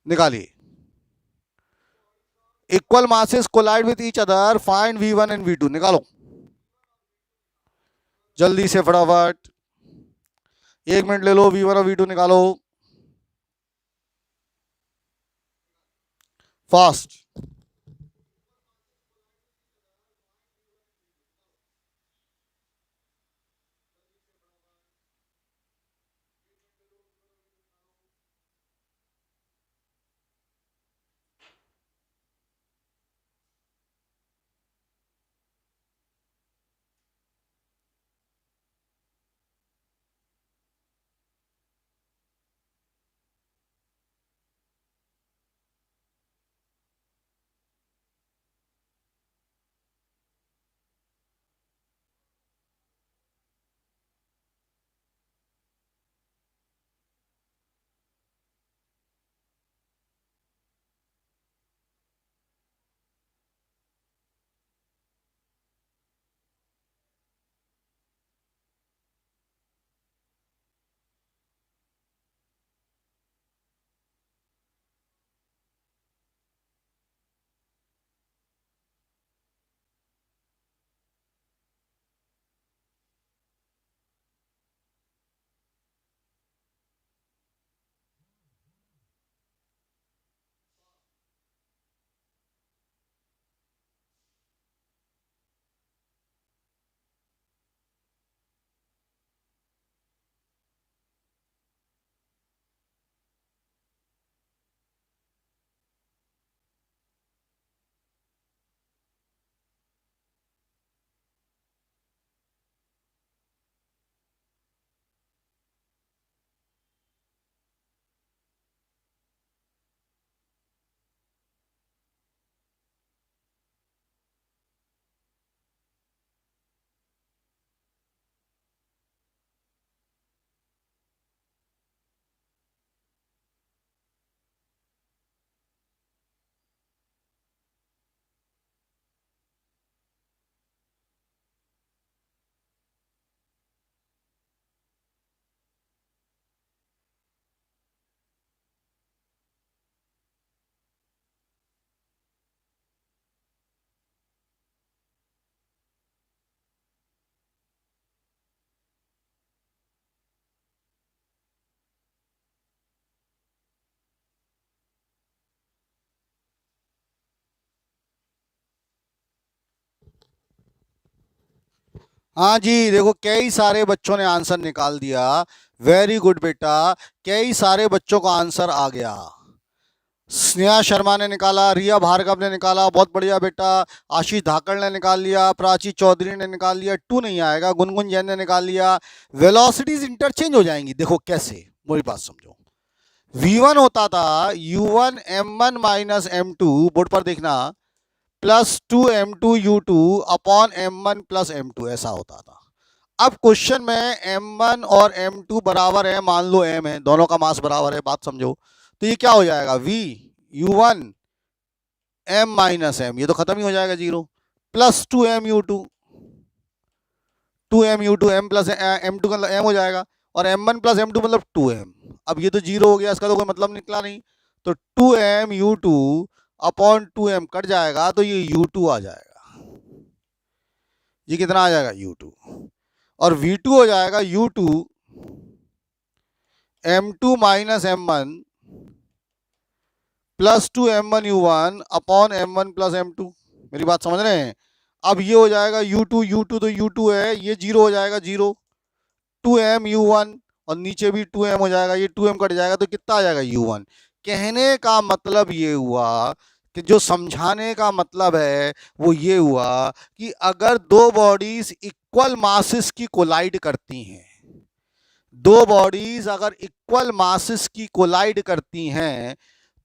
निकालिए। Equal masses collide with each other, find V1 and V2, निकालो। जल्दी से फटाफट 1 मिनट ले लो, V1 और V2 निकालो फास्ट। हाँ जी, देखो कई सारे बच्चों ने आंसर निकाल दिया। वेरी गुड बेटा, कई सारे बच्चों का आंसर आ गया। स्नेहा शर्मा ने निकाला, रिया भार्गव ने निकाला, बहुत बढ़िया बेटा। आशीष धाकड़ ने निकाल लिया, प्राची चौधरी ने निकाल लिया, 2 नहीं आएगा। गुनगुन जैन ने निकाल लिया। वेलोसिटीज इंटरचेंज हो जाएंगी, देखो कैसे, मेरी बात समझो। V1 होता था U1 M1 minus M2, board पर देखना, plus 2 M2 U2 upon M1 plus M2, ऐसा होता था। अब क्वेश्चन में M1 और M2 बराबर है, मान लो M है, दोनों का मास बराबर है, बात समझो। तो ये क्या हो जाएगा, V U1 M minus M, ये तो खत्म ही हो जाएगा, 0, plus 2 M U2, 2 M U2, M plus M2 का M हो जाएगा, और M1 प्लस M2 मतलब 2M। अब ये तो 0 हो गया, इसका तो कोई मतलब निकला नहीं, तो 2M U2 upon 2M cut जाएगा, तो ये U2 आ जाएगा। ये कितना आ जाएगा, U2, और V2 हो जाएगा U2 M2 minus M1 plus 2 M1 U1 upon M1 plus M2। मेरी बात समझ रहे हैं। अब ये हो जाएगा U2 तो U2 है, ये 0 हो जाएगा, 0, 2M U1, और नीचे भी 2M हो जाएगा, ये 2M कट जाएगा, तो कितना आ जाएगा, U1। कहने का मतलब ये हुआ कि जो समझाने का मतलब है वो ये हुआ कि अगर दो बॉडीज इक्वल मासेस की कोलाइड करती हैं, दो बॉडीज अगर इक्वल मासेस की कोलाइड करती हैं,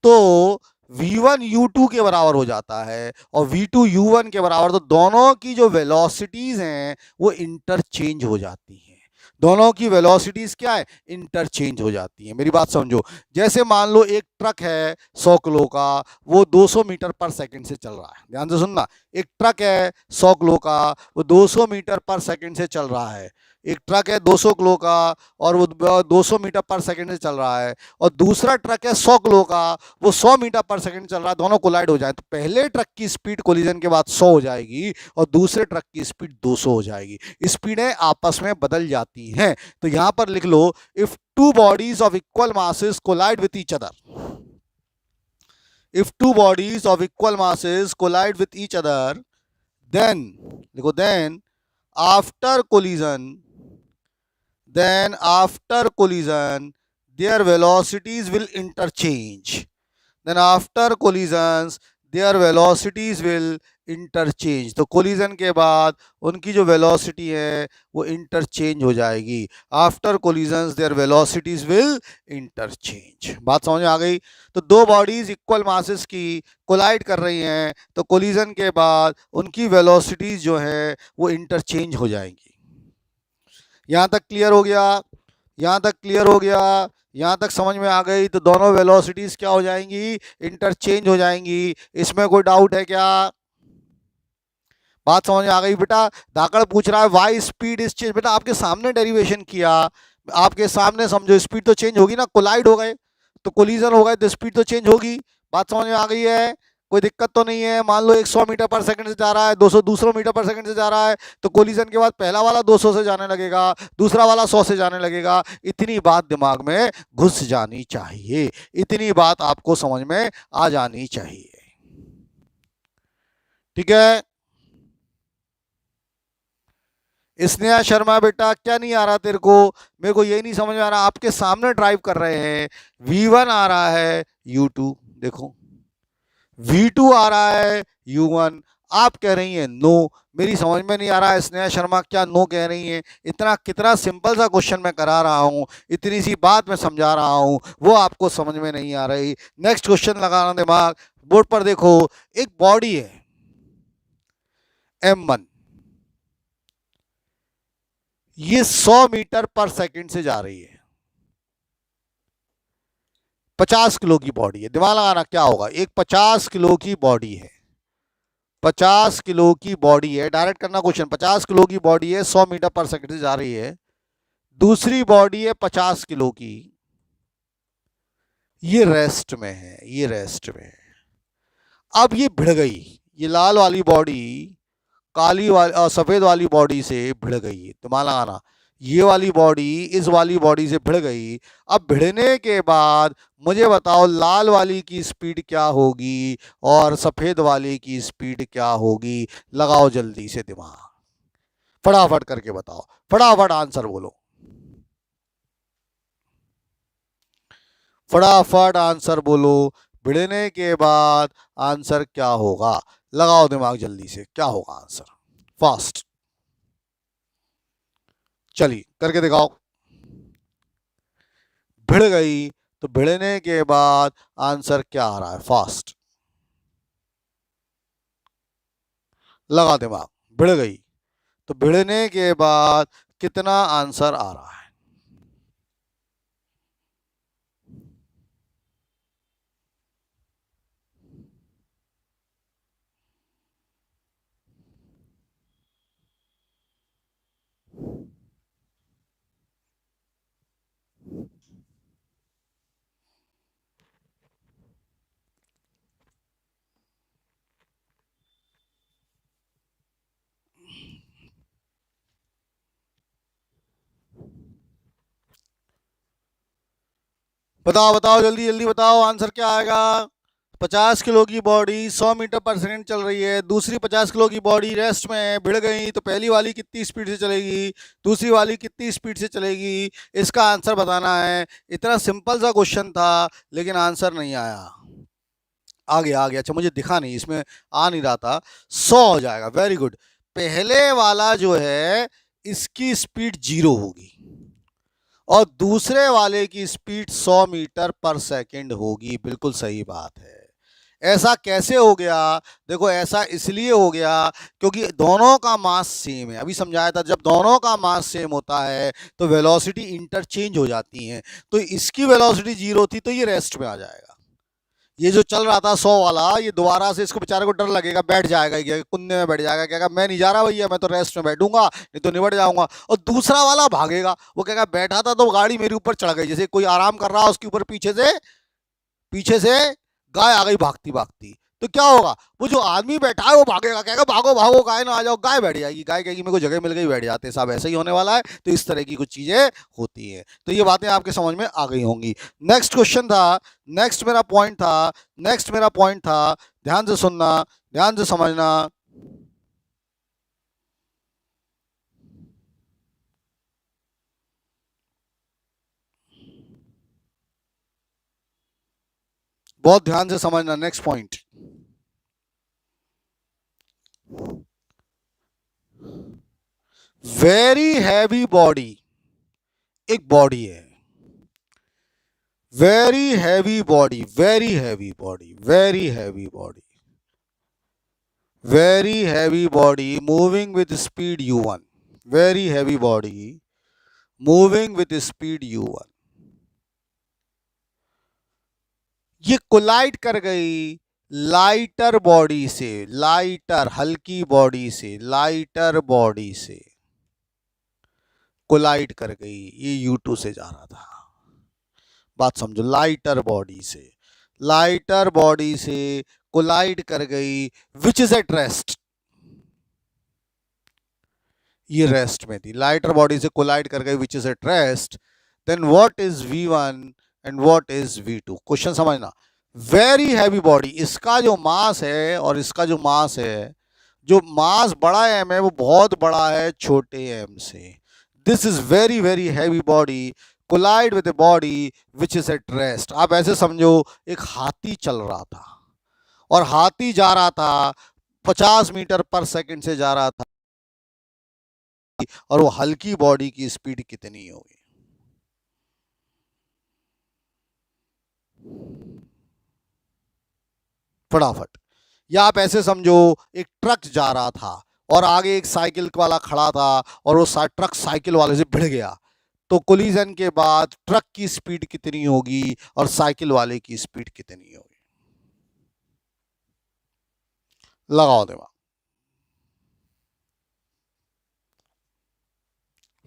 तो V1 U2 के बराबर हो जाता है और V2 U1 के बराबर, तो दोनों की जो वेलोसिटीज हैं वो इंटरचेंज हो जाती हैं। दोनों की वेलोसिटीज क्या है, इंटरचेंज हो जाती है। मेरी बात समझो, जैसे मान लो एक ट्रक है 100 किलो का, वो 200 मीटर पर सेकंड से चल रहा है, ध्यान से सुनना। एक ट्रक है 100 किलो का, वो 200 मीटर पर सेकंड से चल रहा है। एक ट्रक है 200 किलो का और वो 200 मीटर पर सेकंड से चल रहा है, और दूसरा ट्रक है 100 किलो का, वो 100 मीटर पर सेकंड चल रहा है, दोनों कोलाइड हो जाए तो पहले ट्रक की स्पीड कोलिजन के बाद 100 हो जाएगी और दूसरे ट्रक की स्पीड 200 हो जाएगी। स्पीडें आपस में बदल जाती हैं। तो यहां पर लिख लो, if two bodies of equal masses collide with each other, if two bodies of equal masses collide with each other, then देखो then after collision their velocities will interchange, then after collisions their velocities will interchange. तो collision के बाद उनकी जो velocity है वो interchange हो जाएगी। After collisions there velocities will interchange. बात समझ में आ गई? तो दो बॉडीज इक्वल मासेस की कोलाइड कर रही हैं तो कोलिजन के बाद उनकी वेलोसिटीज जो है वो इंटरचेंज हो जाएंगी। यहां तक क्लियर हो गया? यहां तक क्लियर हो गया? यहां तक समझ में आ गई? तो दोनों वेलोसिटीज क्या हो जाएंगी? इंटरचेंज हो जाएंगी। इसमें कोई डाउट है क्या? बात समझ में आ गई बेटा? धाकड़ पूछ रहा है वाई स्पीड इज चेंज। बेटा आपके सामने डेरिवेशन किया, आपके सामने समझो, स्पीड तो चेंज होगी ना, कोलाइड हो गए तो कोलिजन हो गए तो स्पीड तो चेंज होगी। बात समझ में आ गई है? कोई दिक्कत तो नहीं है? मान लो 100 मीटर पर सेकंड से जा रहा है, 200 दूसरा मीटर पर सेकंड से जा रहा है, तो कोलिजन के बाद पहला वाला 200 से जाने लगेगा, दूसरा वाला 100 से जाने लगेगा। इतनी बात दिमाग में घुस जानी चाहिए, इतनी बात आपको समझ में आ जानी चाहिए। ठीक है? स्नेहा शर्मा बेटा क्या नहीं आ रहा तेरे को? मेरे को यही नहीं समझ में आ रहा। आपके सामने ड्राइव कर रहे हैं, V1 आ रहा है, U2 देखो, V2 आ रहा है, U1। आप कह रही हैं नो। मेरी समझ में नहीं आ रहा है स्नेहा शर्मा क्या नो कह रही हैं। इतना कितना सिंपल सा क्वेश्चन मैं करा रहा हूं, इतनी सी बात मैं समझा रहा हूं, वो आपको समझ में नहीं आ रही। नेक्स्ट क्वेश्चन लगाना दिमाग। बोर्ड पर देखो, एक बॉडी है M1, ये 100 मीटर पर सेकंड से जा रही है, 50 किलो की बॉडी है। दिमाग लगाना क्या होगा? एक 50 किलो की बॉडी है, 50 किलो की बॉडी है, डायरेक्ट करना क्वेश्चन। 50 किलो की बॉडी है, 100 मीटर पर सेकंड से जा रही है। दूसरी बॉडी है 50 किलो की, ये रेस्ट में है, ये रेस्ट में है। अब ये भिड़ गई, ये लाल वाली बॉडी काली वाली सफेद वाली बॉडी से भिड़ गई। दिमाग लगाना, ये वाली बॉडी इस वाली बॉडी से भिड़ गई। अब भिड़ने के बाद मुझे बताओ लाल वाली की स्पीड क्या होगी और सफेद वाली की स्पीड क्या होगी? लगाओ जल्दी से दिमाग, फटाफट करके बताओ, फटाफट आंसर बोलो, फटाफट आंसर बोलो। भिड़ने के बाद आंसर क्या होगा? लगाओ दिमाग जल्दी से, क्या होगा आंसर? फास्ट, चलिए करके दिखाओ। भिड़ गई तो भिड़ने के बाद आंसर क्या आ रहा है? फास्ट, लगा दिमाग। भिड़ गई तो भिड़ने के बाद कितना आंसर आ रहा है? बताओ बताओ जल्दी जल्दी बताओ, आंसर क्या आएगा? 50 किलो की बॉडी 100 मीटर पर सेकंड चल रही है, दूसरी 50 किलो की बॉडी रेस्ट में है, भिड़ गई तो पहली वाली कितनी स्पीड से चलेगी, दूसरी वाली कितनी स्पीड से चलेगी? इसका आंसर बताना है। इतना सिंपल सा क्वेश्चन था लेकिन आंसर नहीं आया। आ गया आ गया, अच्छा मुझे दिखा नहीं, इसमें आ नहीं रहा था। 100 हो जाएगा, वेरी गुड। पहले वाला जो है इसकी स्पीड 0 होगी और दूसरे वाले की स्पीड 100 मीटर पर सेकंड होगी। बिल्कुल सही बात है। ऐसा कैसे हो गया? देखो ऐसा इसलिए हो गया क्योंकि दोनों का मास सेम है। अभी समझाया था, जब दोनों का मास सेम होता है तो वेलोसिटी इंटरचेंज हो जाती है। तो इसकी वेलोसिटी 0 थी तो ये रेस्ट में आ जाएगा, ये जो चल रहा था 100 वाला, ये दोबारा से इसको बेचारे को डर लगेगा, बैठ जाएगा, ये कुंदे में बैठ जाएगा, कहेगा मैं नहीं जा रहा भैया, मैं तो रेस्ट में बैठूंगा, नहीं तो निबट जाऊंगा। और दूसरा वाला भागेगा, वो कहेगा बैठा था तो गाड़ी मेरे ऊपर चढ़ गई, जैसे कोई आराम कर रहा है उसके ऊपर पीछे से गाय आ गई भागती भागती। तो क्या होगा, वो जो आदमी बैठा है वो भागेगा, कहेगा भागो भागो गाय ना आ जाओ, गाय बैठ जाएगी, गाय कहेगी मेरे को जगह मिल गई, बैठ जाते। सब ऐसे ही होने वाला है। तो इस तरह की कुछ चीजें होती हैं। तो ये बातें आपके समझ में आ गई होंगी। नेक्स्ट क्वेश्चन था, नेक्स्ट मेरा पॉइंट था, ध्यान से सुनना, ध्यान से समझना। बहुत ध्यान से समझना। Next point, very heavy body, एक बॉडी है, very heavy body, very heavy body, very heavy body, very heavy body moving with speed u1, very heavy body moving with speed u1, ये कोलाइड कर गई लाइटर बॉडी से, lighter हल्की body से, lighter body से collide कर गई। ये u2 से जा रहा था, बात समझो, लाइटर बॉडी से, लाइटर बॉडी से कोलाइड कर गई, विच इज एट रेस्ट, ये रेस्ट में थी, लाइटर बॉडी से कोलाइड कर गई which is at rest. Then what is v1 and what is v2। Question समझना, वेरी हैवी बॉडी, इसका जो मास है और इसका जो मास है, जो मास बड़ा m है वो बहुत बड़ा है छोटे m से। This is very very heavy body collide with a body which is at rest. आप ऐसे समझो, एक हाथी चल रहा था और हाथी जा रहा था 50 मीटर पर सेकंड से जा रहा था, और वो हल्की बॉडी की स्पीड कितनी होगी? फटाफट। या आप ऐसे समझो, एक ट्रक जा रहा था और आगे एक साइकिल वाला खड़ा था और वो ट्रक साइकिल वाले से भिड़ गया, तो कोलिजन के बाद ट्रक की स्पीड कितनी होगी और साइकिल वाले की स्पीड कितनी होगी? लगाओ दिमाग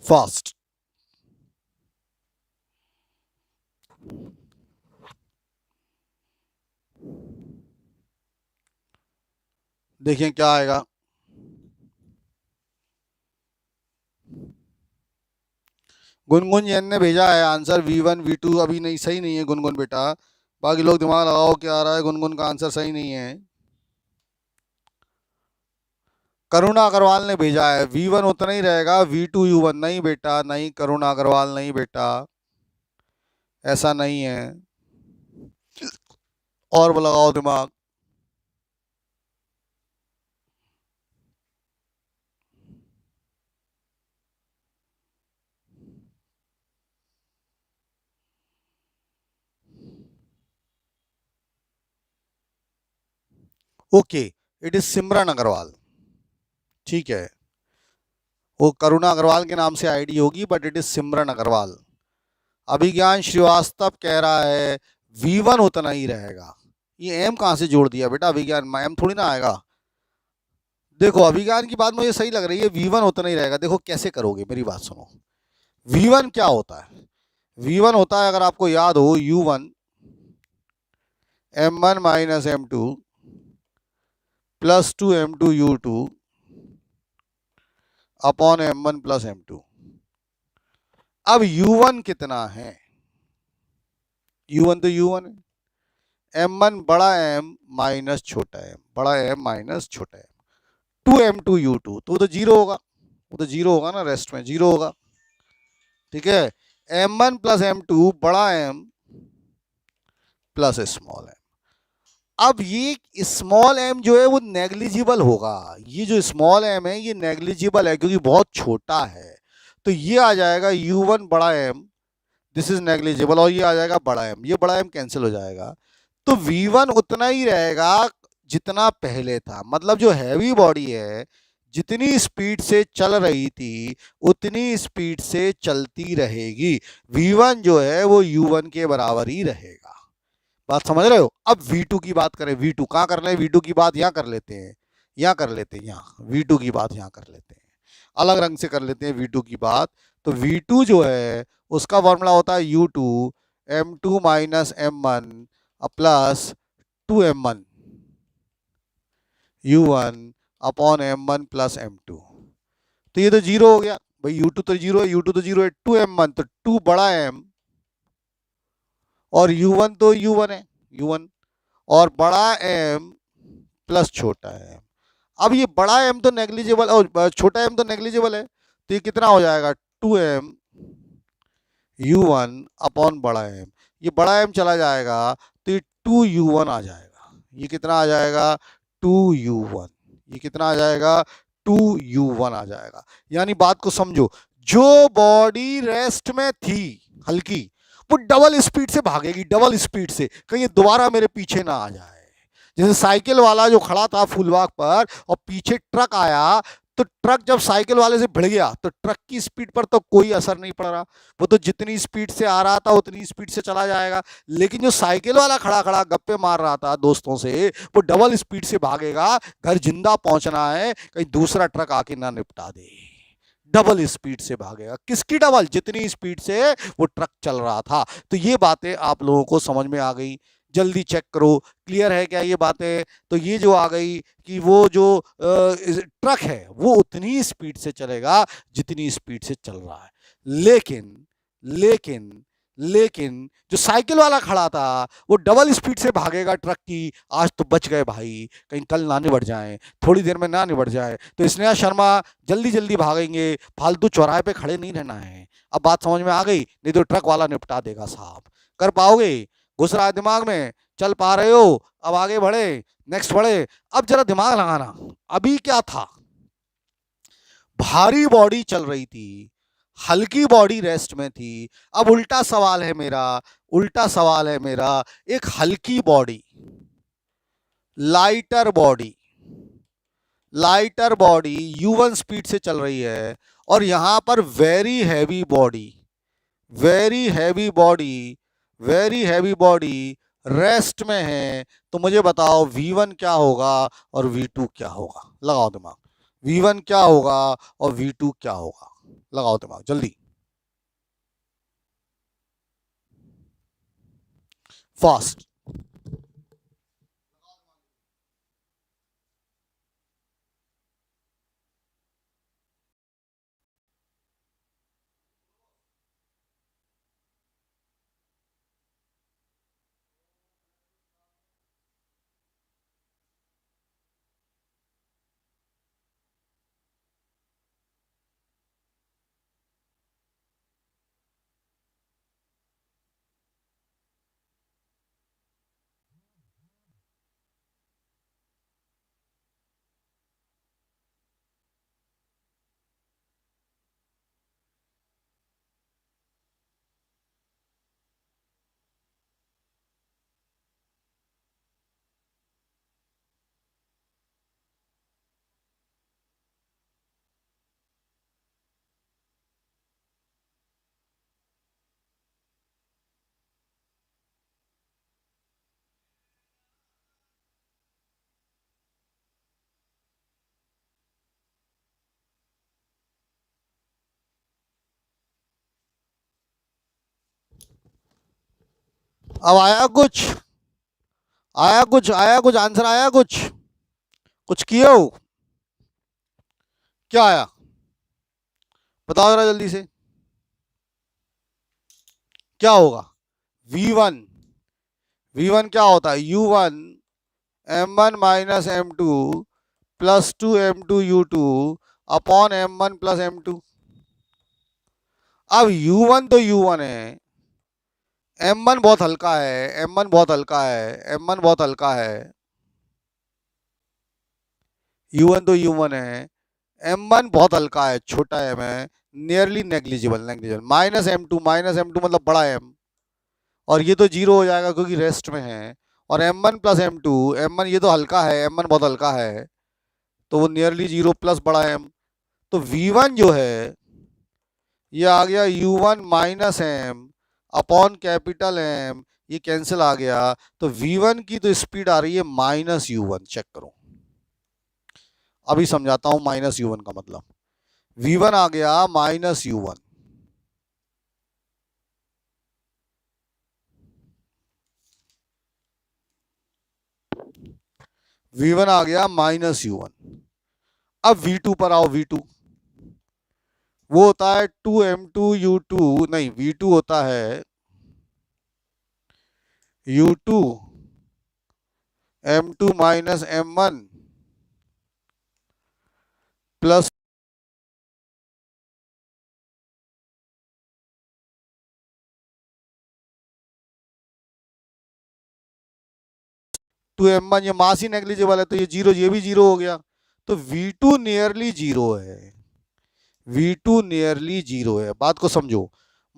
फास्ट। देखिए क्या आएगा। गुनगुन जैन ने भेजा है आंसर v1 v2, अभी नहीं, सही नहीं है गुनगुन बेटा, बाकी लोग दिमाग लगाओ क्या आ रहा है। गुनगुन का आंसर सही नहीं है। करुणा अग्रवाल ने भेजा है v1 उतना ही रहेगा v2 u1, नहीं बेटा नहीं, करुणा अग्रवाल नहीं बेटा, ऐसा नहीं है। और लगाओ दिमाग। ओके, इट इज सिमरन अग्रवाल, ठीक है, वो करुणा अग्रवाल के नाम से आईडी होगी, बट इट इज सिमरन अग्रवाल। अभिज्ञान श्रीवास्तव कह रहा है v1 उतना ही रहेगा। ये m कहाँ से जोड़ दिया बेटा, अभिज्ञान में m थोड़ी ना आएगा। देखो अभिज्ञान की बात मुझे सही लग रही है, v1 उतना ही रहेगा। देखो कैसे करोगे, मेरी बात सुनो। v1 क्या होता है? v1 होता है, अगर आपको याद हो, u1 m1 minus m2 plus 2 m2 u2 upon m1 plus m2। अब u1 कितना है? u1 तो u1 है, m1 बड़ा m माइनस छोटा m, बड़ा m माइनस छोटा m, 2m2 u2, तो वो तो जीरो होगा, वो तो जीरो होगा ना, रेस्ट में जीरो होगा, ठीक है। m1 प्लस m2 बड़ा m प्लस स्मॉल m। अब ये स्मॉल m जो है वो नेग्लिजिबल होगा, ये जो स्मॉल m है ये नेग्लिजिबल है क्योंकि बहुत छोटा है। तो ये आ जाएगा u1 बड़ा m, दिस इज नेग्लिजिबल, और ये आ जाएगा बड़ा m, ये बड़ा m कैंसिल हो जाएगा। तो v1 उतना ही रहेगा जितना पहले था, मतलब जो हैवी बॉडी है जितनी स्पीड से चल रही थी उतनी स्पीड से चलती रहेगी। v1 जो है वो u1 के बराबर ही रहेगा। बात समझ रहे हो? अब V2 की बात करें, V2 कहाँ कर रहे हैं? V2 की बात यहाँ कर लेते हैं, यहाँ कर लेते हैं, यहाँ V2 की बात यहाँ कर लेते हैं, अलग रंग से कर लेते हैं V2 की बात। तो V2 जो है उसका फॉर्मूला होता है U2 M2 minus M1 plus 2M1 U1 upon M1 plus M2। तो ये तो जीरो हो गया भाई, U2 तो जीरो है, U2 तो जीरो है, 2M1 तो 2 बड़ा M और U1 तो U1 है, U1 और बड़ा M प्लस छोटा M। अब ये बड़ा M तो नेग्लिजिबल और छोटा M तो नेग्लिजिबल है, तो ये कितना हो जाएगा? 2M U1 अपॉन बड़ा M। ये बड़ा M चला जाएगा तो ये 2U1 आ जाएगा। ये कितना आ जाएगा? 2U1। ये कितना आ जाएगा? 2U1 आ जाएगा। यानी बात को समझो, जो बॉडी रेस्ट में थी हल्की, वो डबल स्पीड से भागेगी, डबल स्पीड से, कहीं ये दोबारा मेरे पीछे ना आ जाए। जैसे साइकिल वाला जो खड़ा था फूलबाग पर और पीछे ट्रक आया, तो ट्रक जब साइकिल वाले से भिड़ गया तो ट्रक की स्पीड पर तो कोई असर नहीं पड़ रहा, वो तो जितनी स्पीड से आ रहा था उतनी स्पीड से चला जाएगा। लेकिन जो साइकिल वाला खड़ा खड़ा गप्पे मार रहा था दोस्तों से, वो डबल स्पीड से भागेगा, घर जिंदा पहुंचना है, कहीं दूसरा ट्रक आके ना निपटा दे। डबल स्पीड से भागेगा। किसकी डबल? जितनी स्पीड से वो ट्रक चल रहा था। तो ये बातें आप लोगों को समझ में आ गई? जल्दी चेक करो, क्लियर है क्या ये बातें? तो ये जो आ गई कि वो जो ट्रक है वो उतनी स्पीड से चलेगा जितनी स्पीड से चल रहा है। लेकिन लेकिन लेकिन जो साइकिल वाला खड़ा था वो डबल स्पीड से भागेगा ट्रक की। आज तो बच गए भाई, कहीं कल ना निबट जाए, थोड़ी देर में ना निबट जाए। तो स्नेहा शर्मा जल्दी जल्दी भागेंगे, फालतू चौराहे पे खड़े नहीं रहना है। अब बात समझ में आ गई? नहीं तो ट्रक वाला निपटा देगा साहब। कर पाओगे? घुस रहा है दिमाग में? चल पा रहे हो? अब आगे बढ़े, नेक्स्ट बढ़े। अब जरा दिमाग लगाना, अभी क्या था? भारी बॉडी चल रही थी, हल्की बॉडी रेस्ट में थी। अब उल्टा सवाल है मेरा, उल्टा सवाल है मेरा, एक हल्की body, lighter body, lighter body U1 speed से चल रही है और यहां पर very heavy body, very heavy body, very heavy body rest में है। तो मुझे बताओ V1 क्या होगा और V2 क्या होगा? लगाओ दिमाग। V1 क्या होगा और V2 क्या होगा? लगाओ दिमाग जल्दी, फास्ट। अब आया कुछ? आया कुछ? आया कुछ? आंसर आया कुछ? कुछ किए हो? क्या आया? बताओ जरा जल्दी से, क्या होगा? V1, V1 क्या होता है? U1 M1 minus M2 plus 2M2 U2 upon M1 plus M2। अब U1 तो U1 है, M1 बहुत हल्का है, M1 बहुत हल्का है, M1 बहुत हल्का है। U1 तो U1 है, M1 बहुत हल्का है, छोटा M है, nearly negligible, negligible. Minus M2 मतलब बड़ा M, और ये तो जीरो हो जाएगा क्योंकि रेस्ट में है। और M1 प्लस M2, M1 ये तो हल्का है, M1 बहुत हल्का है, तो वो नियरली जीरो प्लस बड़ा M। तो V1 जो है ये आ गया U1 minus M upon capital M, ये कैंसिल आ गया, तो v1 की तो स्पीड आ रही है -u1। चेक करो, अभी समझाता हूं -u1 का मतलब। v1 आ गया -u1, v1 आ गया -u1। अब v2 पर आओ, v2 वो होता है 2m2u2, नहीं v2 होता है u2 m2 minus m1 plus 2m1, ये मास ही नेग्लिजिबल है तो ये जीरो, ये भी जीरो हो गया। तो v2 नियरली जीरो है, v2 नियरली जीरो है। बात को समझो,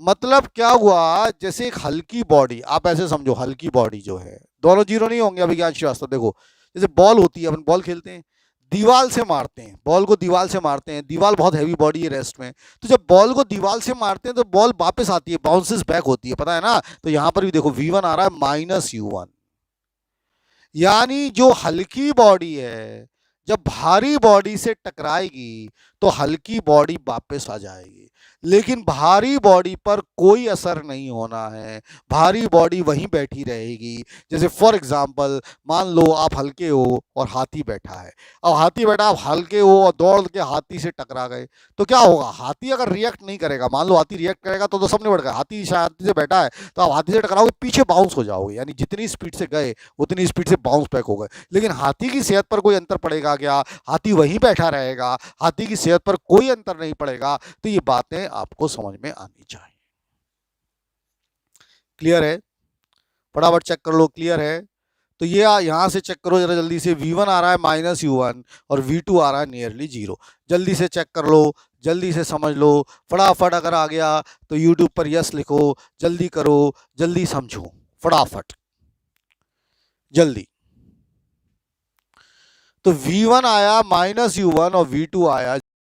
मतलब क्या हुआ, जैसे एक हल्की बॉडी, आप ऐसे समझो हल्की बॉडी जो है, दोनों जीरो नहीं होंगे अभिज्ञान श्रीवास्तव। देखो जैसे बॉल होती है, अपन बॉल खेलते हैं, दीवार से मारते हैं, बॉल को दीवार से मारते हैं, दीवार बहुत हैवी बॉडी है रेस्ट में, तो जब बॉल को दीवार से मारते हैं तो बॉल वापस आती है, बाउंसेस बैक होती है, पता है ना। तो यहां पर भी देखो v1 आ रहा है -u1, यानी जो हल्की बॉडी है जब भारी बॉडी से टकराएगी तो हल्की बॉडी वापस आ जाएगी, लेकिन भारी बॉडी पर कोई असर नहीं होना है, भारी बॉडी वहीं बैठी रहेगी। जैसे फॉर एग्जांपल मान लो आप हल्के हो और हाथी बैठा है, अब हाथी बैठा, आप हल्के हो और दौड़ के हाथी से टकरा गए, तो क्या होगा, हाथी अगर रिएक्ट नहीं करेगा, मान लो हाथी रिएक्ट करेगा तो सबने बढ़ गया, हाथी शांति से बैठा है तो आप हाथी से टकराओगे, पीछे बाउंस हो जाओगे, यानी जितनी स्पीड से गए उतनी स्पीड से बाउंस बैक हो गए। लेकिन हाथी की सेहत पर कोई अंतर पड़ेगा क्या, हाथी वहीं बैठा रहेगा, हाथी की सेहत पर कोई अंतर नहीं पड़ेगा। तो ये बातें आपको समझ में आनी चाहिए। क्लियर है, फटाफट चेक कर लो, क्लियर है। तो ये यहां से चेक करो जरा जल्दी से, v1 आ रहा है -u1 और v2 आ रहा है नियरली जीरो। जल्दी से चेक कर लो, जल्दी से समझ लो, फटाफट। अगर आ गया तो यूट्यूब पर यस लिखो, जल्दी करो, जल्दी समझो, फटाफट जल्दी। तो v1 आया -u1 और v2 आया